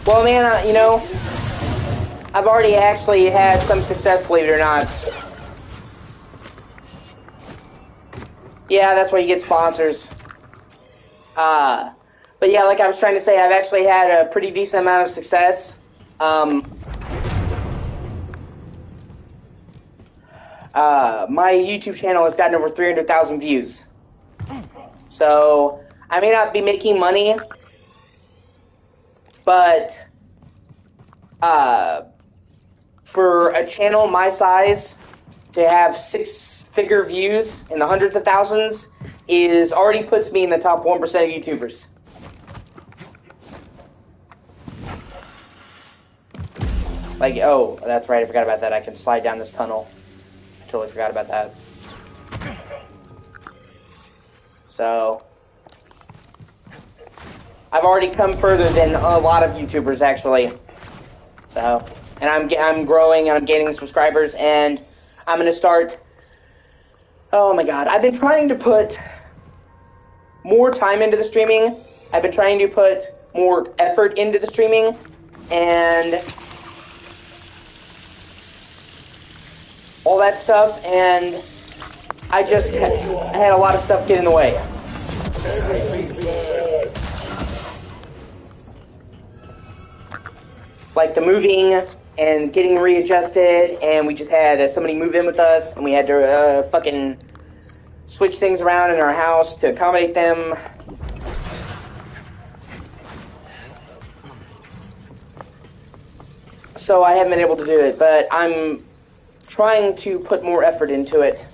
Well, man, you know, I've already actually had some success, believe it or not. Yeah, that's why you get sponsors. But yeah, like I was trying to say, I've actually had a pretty decent amount of success. My YouTube channel has gotten over 300,000 views. So, I may not be making money, but, for a channel my size, to have six-figure views in the hundreds of thousands is already puts me in the top 1% of YouTubers. Like, oh, that's right, I forgot about that. I can slide down this tunnel. I totally forgot about that. So, I've already come further than a lot of YouTubers, actually. So, and I'm growing and I'm gaining subscribers, and I'm gonna start. Oh my God, I've been trying to put more time into the streaming. I've been trying to put more effort into the streaming, and all that stuff, and I just had a lot of stuff get in the way. Like the moving and getting readjusted, and we just had somebody move in with us, and we had to fucking switch things around in our house to accommodate them. So I haven't been able to do it, but I'm trying to put more effort into it.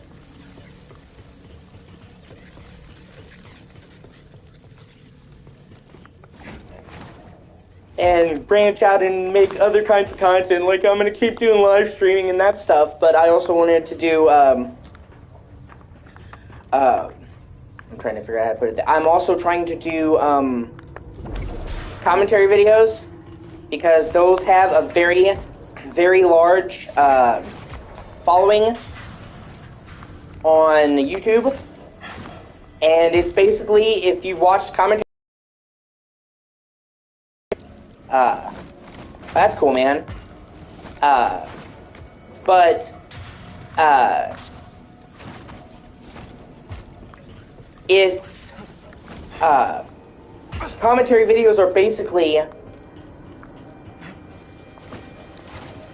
And branch out and make other kinds of content. Like, I'm going to keep doing live streaming and that stuff, but I also wanted to do, I'm trying to figure out how to put it there. I'm also trying to do, commentary videos, because those have a very, very large, following on YouTube. And it's basically, if you've watched commentary, that's cool, man. But it's, commentary videos are basically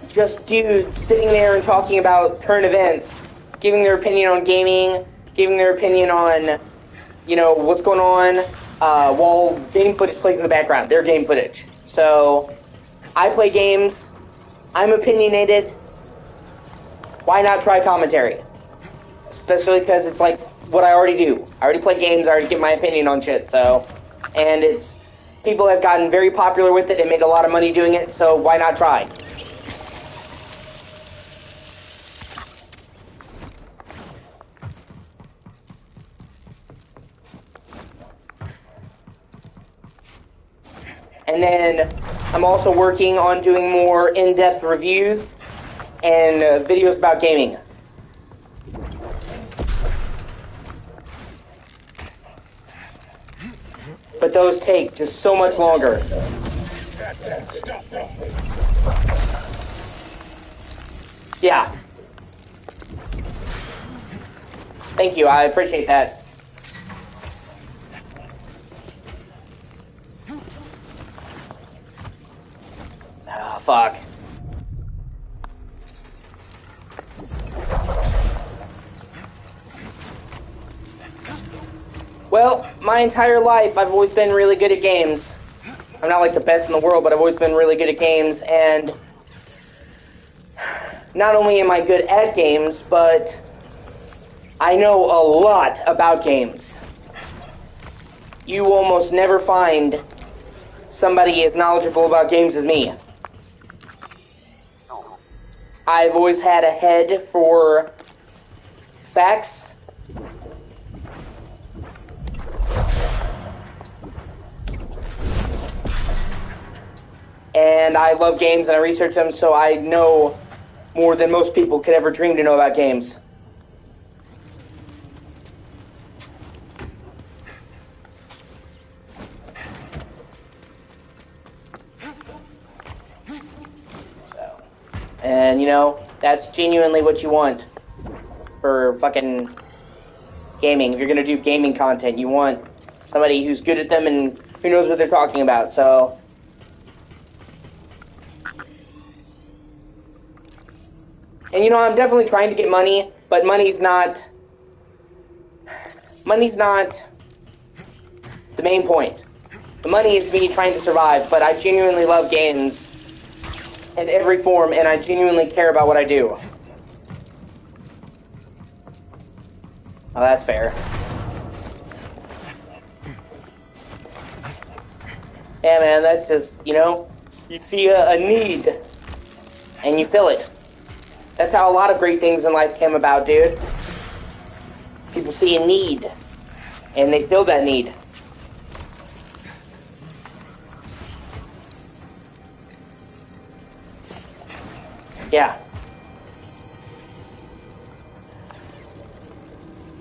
just dudes sitting there and talking about current events, giving their opinion on gaming, giving their opinion on, you know, what's going on, while game footage plays in the background, their game footage. So, I play games, I'm opinionated, why not try commentary? Especially because it's like what I already do. I already play games, I already give my opinion on shit, so, and it's, people have gotten very popular with it and made a lot of money doing it, so why not try? And then I'm also working on doing more in-depth reviews and videos about gaming. But those take just so much longer. Yeah. Thank you, I appreciate that. Oh, fuck. Well, my entire life, I've always been really good at games. I'm not like the best in the world, but I've always been really good at games, and not only am I good at games, but I know a lot about games. You almost never find somebody as knowledgeable about games as me. I've always had a head for facts. And I love games and I research them, so I know more than most people could ever dream to know about games. And, you know, that's genuinely what you want for fucking gaming. If you're gonna do gaming content, you want somebody who's good at them and who knows what they're talking about, so... And, you know, I'm definitely trying to get money, but money's not the main point. The money is me trying to survive, but I genuinely love games in every form, and I genuinely care about what I do. Oh, that's fair. Yeah, man, that's just, you know, you see a need, and you fill it. That's how a lot of great things in life came about, dude. People see a need, and they fill that need. Yeah.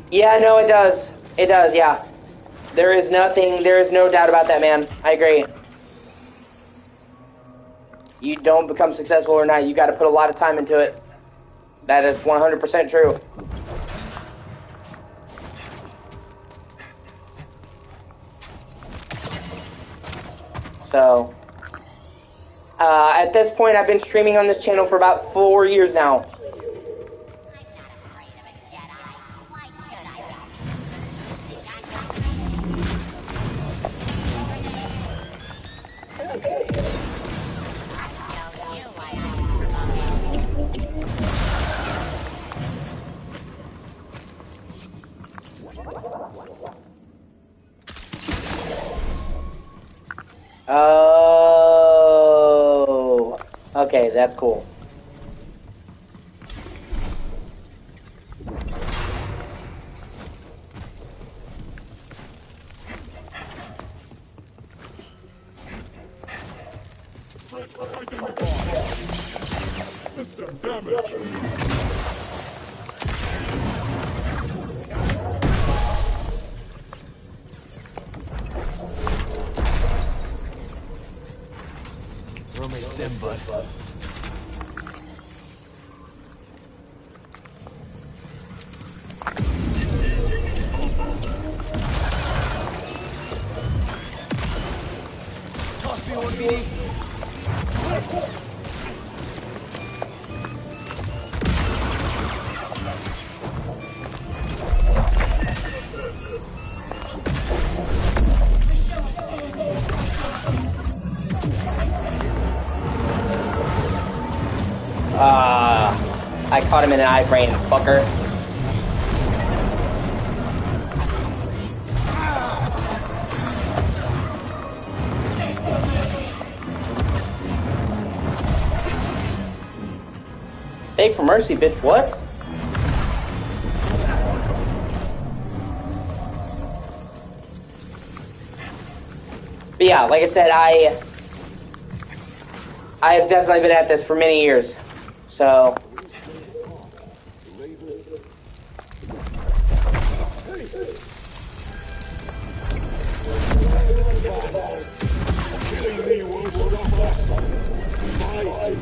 Yeah, no, it does. It does, yeah. There is no doubt about that, man. I agree. You don't become successful or not, you gotta put a lot of time into it. That is 100% true. So, at this point, I've been streaming on this channel for about 4 years now. Oh, okay, that's cool. System damage. Throw me stim, bud. Toss me one, BD. I caught him in an iframe, fucker. Beg for mercy, bitch, what? But yeah, like I said, I have definitely been at this for many years. So... Killing me won't stop us. Fight.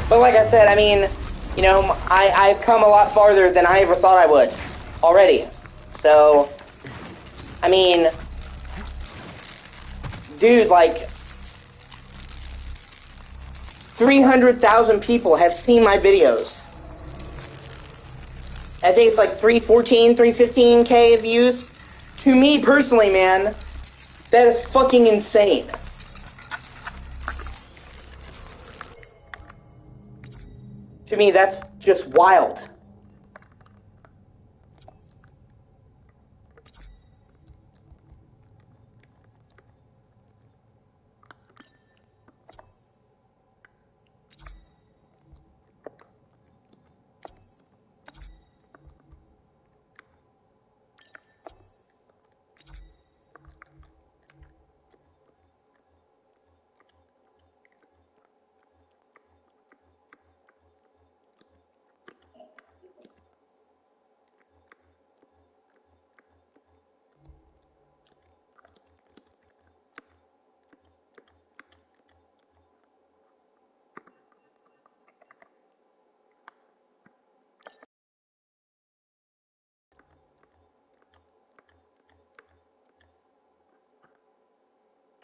But like I said, I mean, you know, I've come a lot farther than I ever thought I would already. So, I mean, dude, like, 300,000 people have seen my videos. I think it's like 315K views. To me personally, man, that is fucking insane. To me, that's just wild.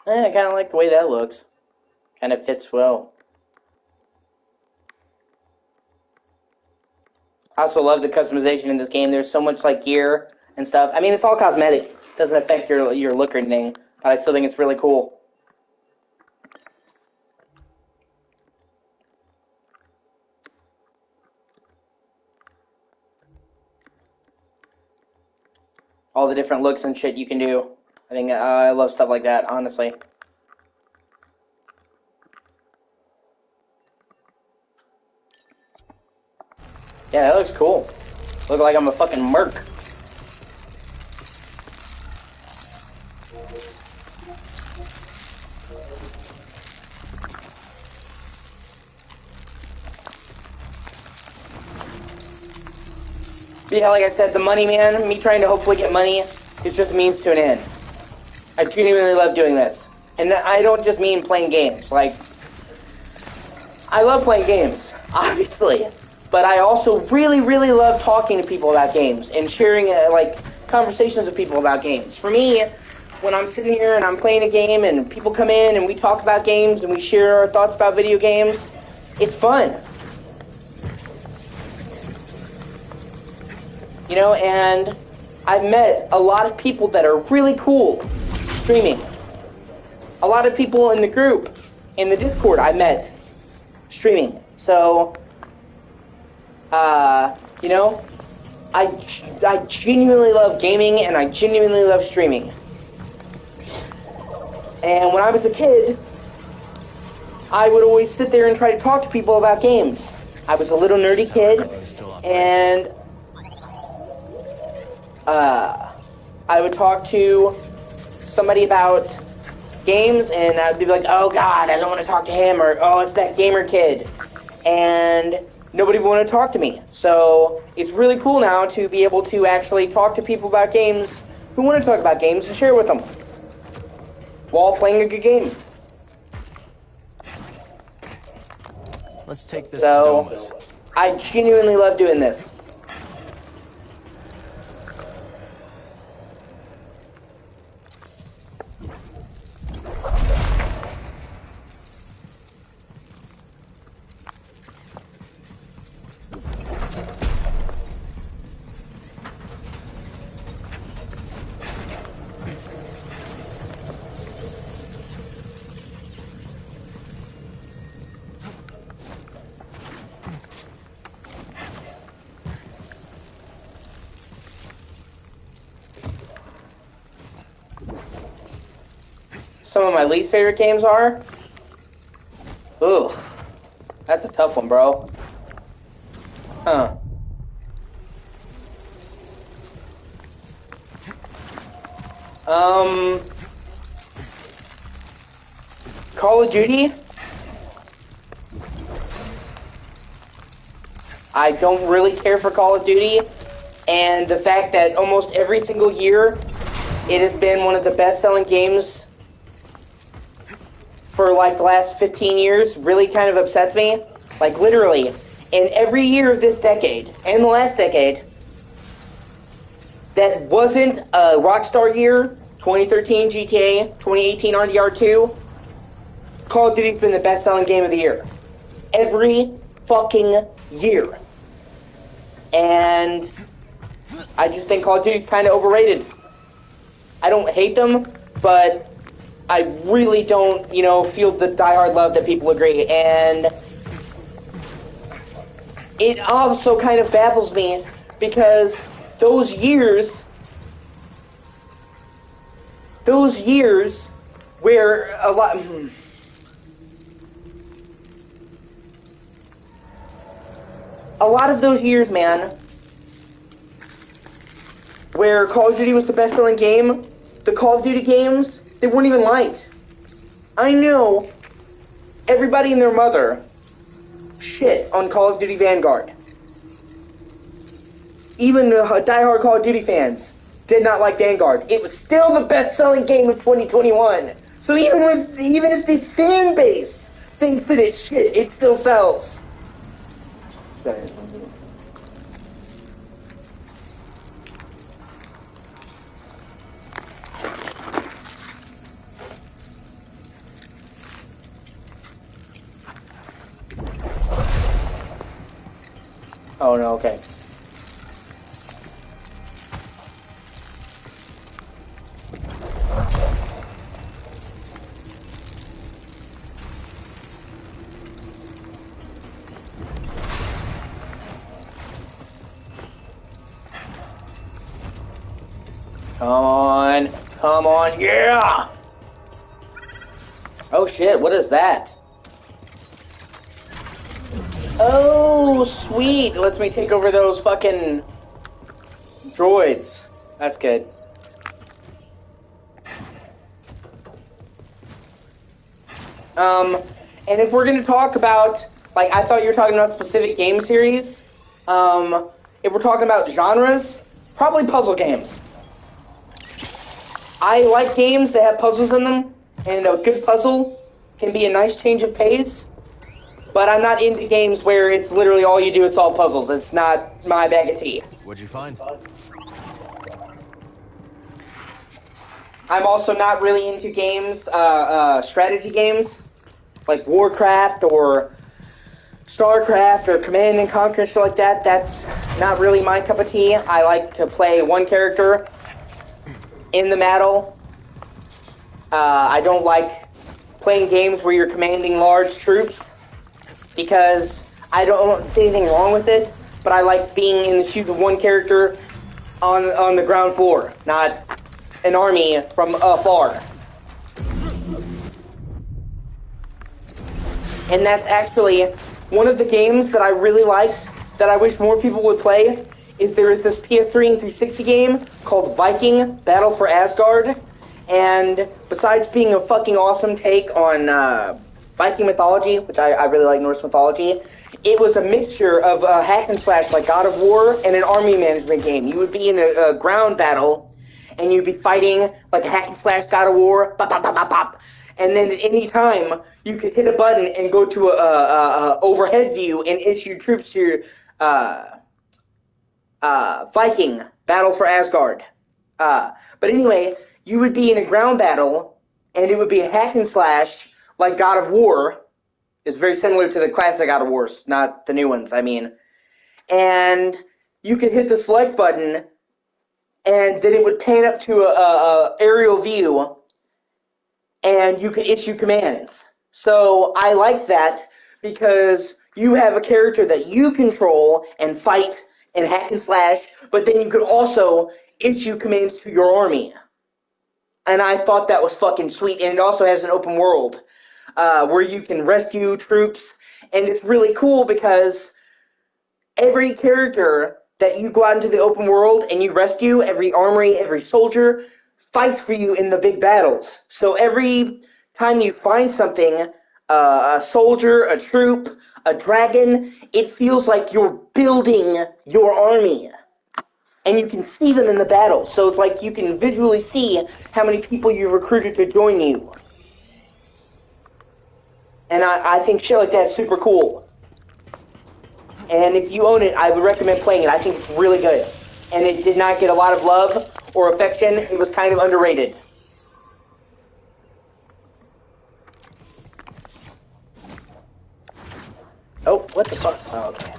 I kind of like the way that looks. Kind of fits well. I also love the customization in this game. There's so much like gear and stuff. I mean, it's all cosmetic. Doesn't affect your look or anything, but I still think it's really cool. All the different looks and shit you can do. I think I love stuff like that, honestly. Yeah, that looks cool. Look like I'm a fucking merc. Yeah, like I said, the money, man, me trying to hopefully get money, it's just a means to an end. I genuinely love doing this. And I don't just mean playing games. Like, I love playing games, obviously. But I also really, really love talking to people about games and sharing, like, conversations with people about games. For me, when I'm sitting here and I'm playing a game and people come in and we talk about games and we share our thoughts about video games, it's fun. You know, and I've met a lot of people that are really cool streaming. A lot of people in the group, in the Discord, I met streaming. So, you know, I genuinely love gaming and I genuinely love streaming. And when I was a kid, I would always sit there and try to talk to people about games. I was a little nerdy kid, and I would talk to somebody about games, and I'd be like, oh god, I don't want to talk to him, or oh, it's that gamer kid. And nobody would want to talk to me. So it's really cool now to be able to actually talk to people about games who want to talk about games and share with them while playing a good game. Let's take this to Doma's. I genuinely love doing this. Some of my least favorite games are? Ooh, that's a tough one, bro. Huh. Call of Duty? I don't really care for Call of Duty, and the fact that almost every single year it has been one of the best-selling games for like the last 15 years really kind of upsets me. Like literally, in every year of this decade, and the last decade, that wasn't a Rockstar year, 2013 GTA, 2018 RDR2, Call of Duty's been the best-selling game of the year. Every fucking year. And I just think Call of Duty's kind of overrated. I don't hate them, but I really don't, feel the diehard love that people agree. And it also kind of baffles me because those years where a lot of those years, man, where Call of Duty was the best-selling game, the Call of Duty games, they weren't even liked. I know everybody and their mother shit on Call of Duty Vanguard. Even the diehard Call of Duty fans did not like Vanguard. It was still the best-selling game of 2021. So even if the fan base thinks that it's shit, it still sells. Oh no, okay. Come on, yeah! Oh shit, what is that? Oh, sweet! Lets me take over those fucking droids. That's good. And if we're gonna talk about, like, I thought you were talking about specific game series. If we're talking about genres, probably puzzle games. I like games that have puzzles in them, and a good puzzle can be a nice change of pace, but I'm not into games where it's literally all you do is solve puzzles. It's not my bag of tea. What'd you find? I'm also not really into games, strategy games, like Warcraft or StarCraft or Command and Conquer and stuff like that. That's not really my cup of tea. I like to play one character in the battle. I don't like playing games where you're commanding large troops because I don't see anything wrong with it, but I like being in the shoes of one character on the ground floor, not an army from afar. And that's actually one of the games that I really liked that I wish more people would play. There is this PS3 and 360 game called Viking Battle for Asgard, and besides being a fucking awesome take on Viking mythology, which I really like Norse mythology, it was a mixture of hack and slash like God of War and an army management game. You would be in a ground battle, and you'd be fighting like a hack and slash God of War, pop, pop, pop, pop, pop. And then at any time, you could hit a button and go to a overhead view and issue troops to your Viking Battle for Asgard. But anyway, you would be in a ground battle, and it would be a hack and slash like God of War. It's very similar to the classic God of Wars, not the new ones, I mean. And you could hit the select button, and then it would pan up to a aerial view, and you could issue commands. So I like that because you have a character that you control and fight and hack and slash, but then you could also issue commands to your army. And I thought that was fucking sweet. And it also has an open world where you can rescue troops. And it's really cool because every character that you go out into the open world and you rescue, every armory, every soldier, fights for you in the big battles. So every time you find something, a soldier, a troop, a dragon, it feels like you're building your army. And you can see them in the battle. So it's like you can visually see how many people you've recruited to join you. And I think shit like that's super cool. And if you own it, I would recommend playing it. I think it's really good. And it did not get a lot of love or affection. It was kind of underrated. Oh, what the fuck? Oh, okay.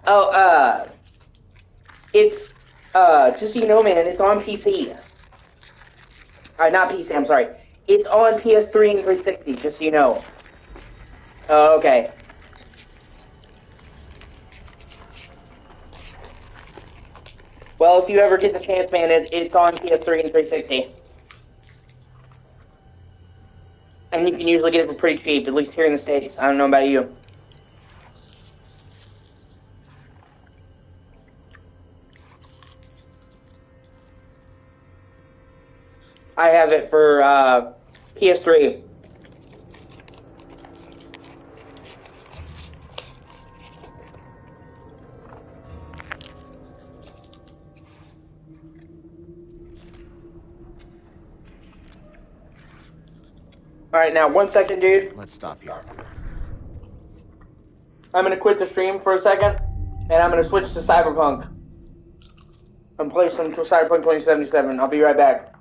Oh, it's, just so you know, man, it's on PC. Not PC, I'm sorry. It's on PS3 and 360, just so you know. Oh, okay. Well, if you ever get the chance, man, it's on PS3 and 360. And you can usually get it for pretty cheap, at least here in the States. I don't know about you. I have it for PS3. Alright, now, 1 second, dude. Let's stop here. I'm gonna quit the stream for a second, and I'm gonna switch to Cyberpunk. I'm playing some Cyberpunk 2077. I'll be right back.